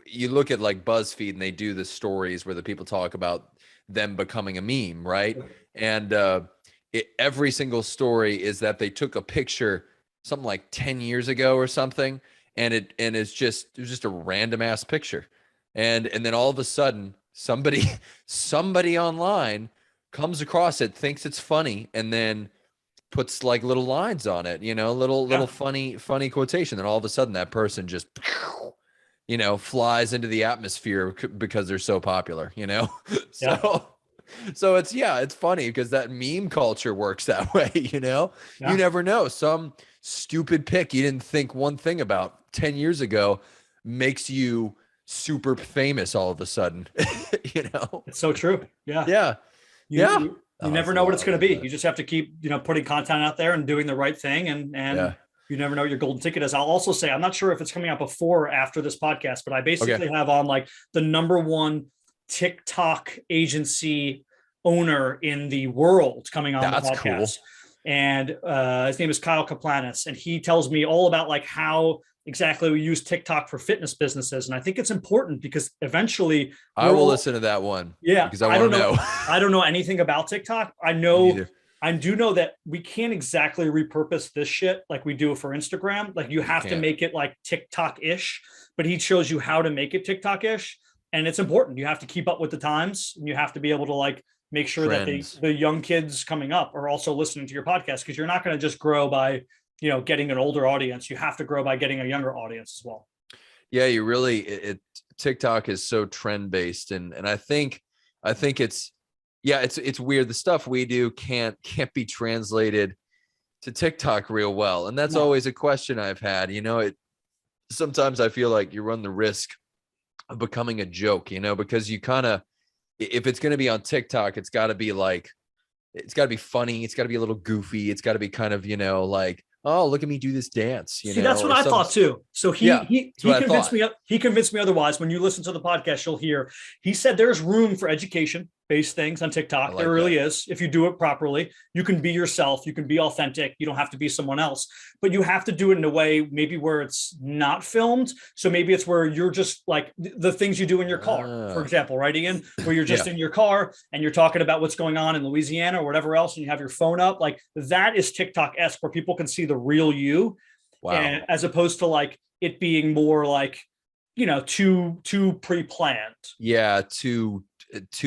You look at like BuzzFeed and they do the stories where the people talk about them becoming a meme. Right. And, every single story is that they took a picture something like 10 years ago or something. And it was just a random ass picture. And then all of a sudden somebody online comes across it, thinks it's funny, and then puts like little lines on it, little funny quotation. Then all of a sudden that person just, flies into the atmosphere because they're so popular, So it's funny because that meme culture works that way, You never know. Some stupid pic you didn't think one thing about 10 years ago makes you super famous all of a sudden, It's so true. Yeah. Yeah. You never know what it's going to be. You just have to keep, putting content out there and doing the right thing. And you never know what your golden ticket is. I'll also say, I'm not sure if it's coming out before or after this podcast, but I basically have on like the #1 TikTok agency owner in the world coming on the podcast. Cool. And his name is Kyle Kaplanis. And he tells me all about like how exactly, we use TikTok for fitness businesses. And I think it's important because eventually I will listen to that one. Yeah. Because I want to know. I don't know anything about TikTok. I do know that we can't exactly repurpose this shit like we do for Instagram. Like you have to make it like TikTok-ish, but he shows you how to make it TikTok-ish. And it's important. You have to keep up with the times, and you have to be able to like make sure that the young kids coming up are also listening to your podcast, because you're not going to just grow by, getting an older audience. You have to grow by getting a younger audience as well. Yeah, you really, TikTok is so trend based. And I think it's weird. The stuff we do can't be translated to TikTok real well. And that's always a question I've had. Sometimes I feel like you run the risk of becoming a joke, because you kind of, if it's going to be on TikTok, it's got to be funny. It's got to be a little goofy. It's got to be kind of, like, oh, look at me do this dance. See, that's what I thought too. So he convinced me otherwise. When you listen to the podcast, you'll hear, he said there's room for education-based things on TikTok. There really is. If you do it properly, you can be yourself. You can be authentic. You don't have to be someone else, but you have to do it in a way maybe where it's not filmed. So maybe it's where you're just like the things you do in your car, for example, right, Ian? Where you're just in your car and you're talking about what's going on in Louisiana or whatever else, and you have your phone up. Like that is TikTok-esque, where people can see the real you. Wow. And as opposed to like it being more like, too pre-planned. Yeah, too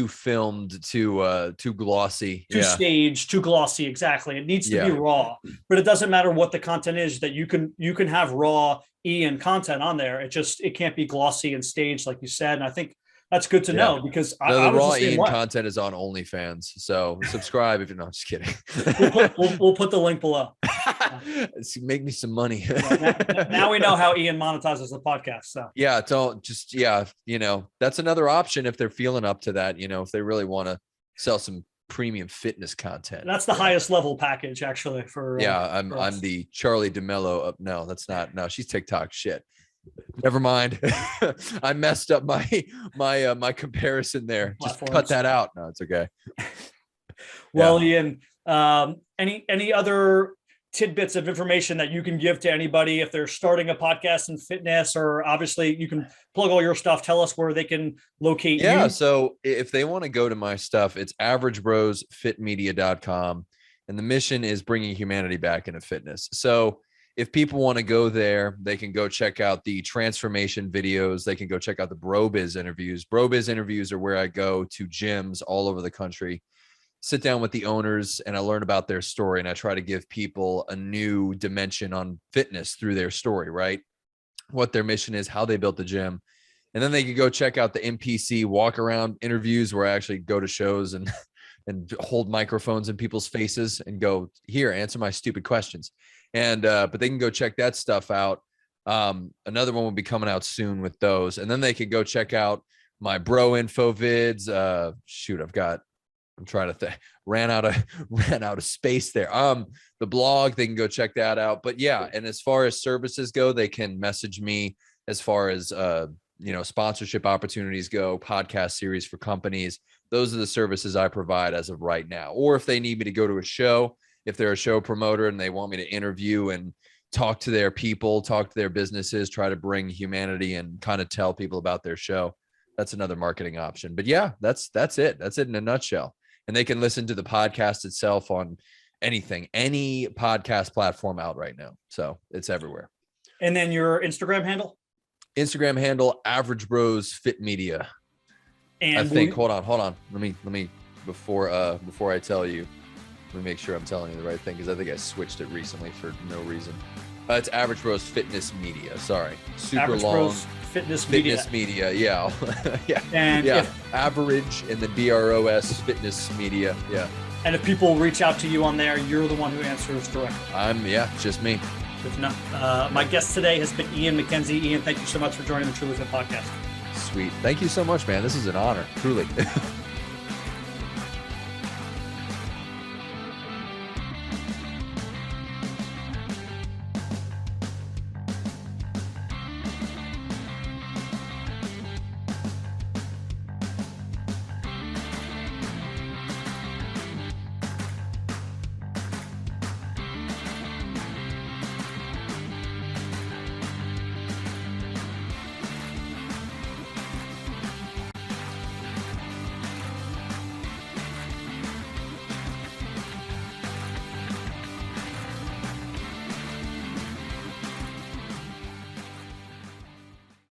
filmed, too glossy, too staged, too glossy. Exactly. It needs to be raw, but it doesn't matter what the content is, that you can have raw Ian content on there. It can't be glossy and staged, like you said. And I think that's good to know, because the raw Ian content is on OnlyFans. So subscribe if you're not. Just kidding. We'll put the link below. Make me some money. Now we know how Ian monetizes the podcast. So that's another option if they're feeling up to that. If they really want to sell some premium fitness content. That's the highest level package, actually. I'm the Charlie DeMello. No, that's not. No, she's TikTok shit. Never mind. I messed up my comparison there. Just cut that out. No, it's okay. Well, Ian, any other tidbits of information that you can give to anybody if they're starting a podcast in fitness, or obviously you can plug all your stuff, tell us where they can locate you? Yeah. So if they want to go to my stuff, it's averagebrosfitmedia.com. And the mission is bringing humanity back into fitness. So if people want to go there, they can go check out the transformation videos. They can go check out the BroBiz interviews. BroBiz interviews are where I go to gyms all over the country, sit down with the owners, and I learn about their story. And I try to give people a new dimension on fitness through their story, right? What their mission is, how they built the gym. And then they can go check out the NPC walk around interviews, where I actually go to shows and hold microphones in people's faces and go, here, answer my stupid questions. And, but they can go check that stuff out. Another one will be coming out soon with those. And then they can go check out my bro info vids. Ran out of space there. The blog, they can go check that out. But yeah. And as far as services go, they can message me as far as, sponsorship opportunities go, podcast series for companies. Those are the services I provide as of right now. Or if they need me to go to a show, if they're a show promoter and they want me to interview and talk to their people, talk to their businesses, try to bring humanity and kind of tell people about their show, that's another marketing option. But yeah, that's it. That's it in a nutshell. And they can listen to the podcast itself on any podcast platform out right now. So it's everywhere. And then your Instagram handle? Instagram handle, Average Bros Fit Media. And I think, hold on. Let me, before I tell you, let me make sure I'm telling you the right thing, because I think I switched it recently for no reason. It's Average Bros Fitness Media. Sorry. Super Average long. Bros Fitness Media. Yeah. Yeah. And Average and the BROS Fitness Media. Yeah. And if people reach out to you on there, you're the one who answers directly. Just me. Good enough. My guest today has been Ian McKenzie. Ian, thank you so much for joining the TrulyFit Podcast. Sweet. Thank you so much, man. This is an honor. Truly.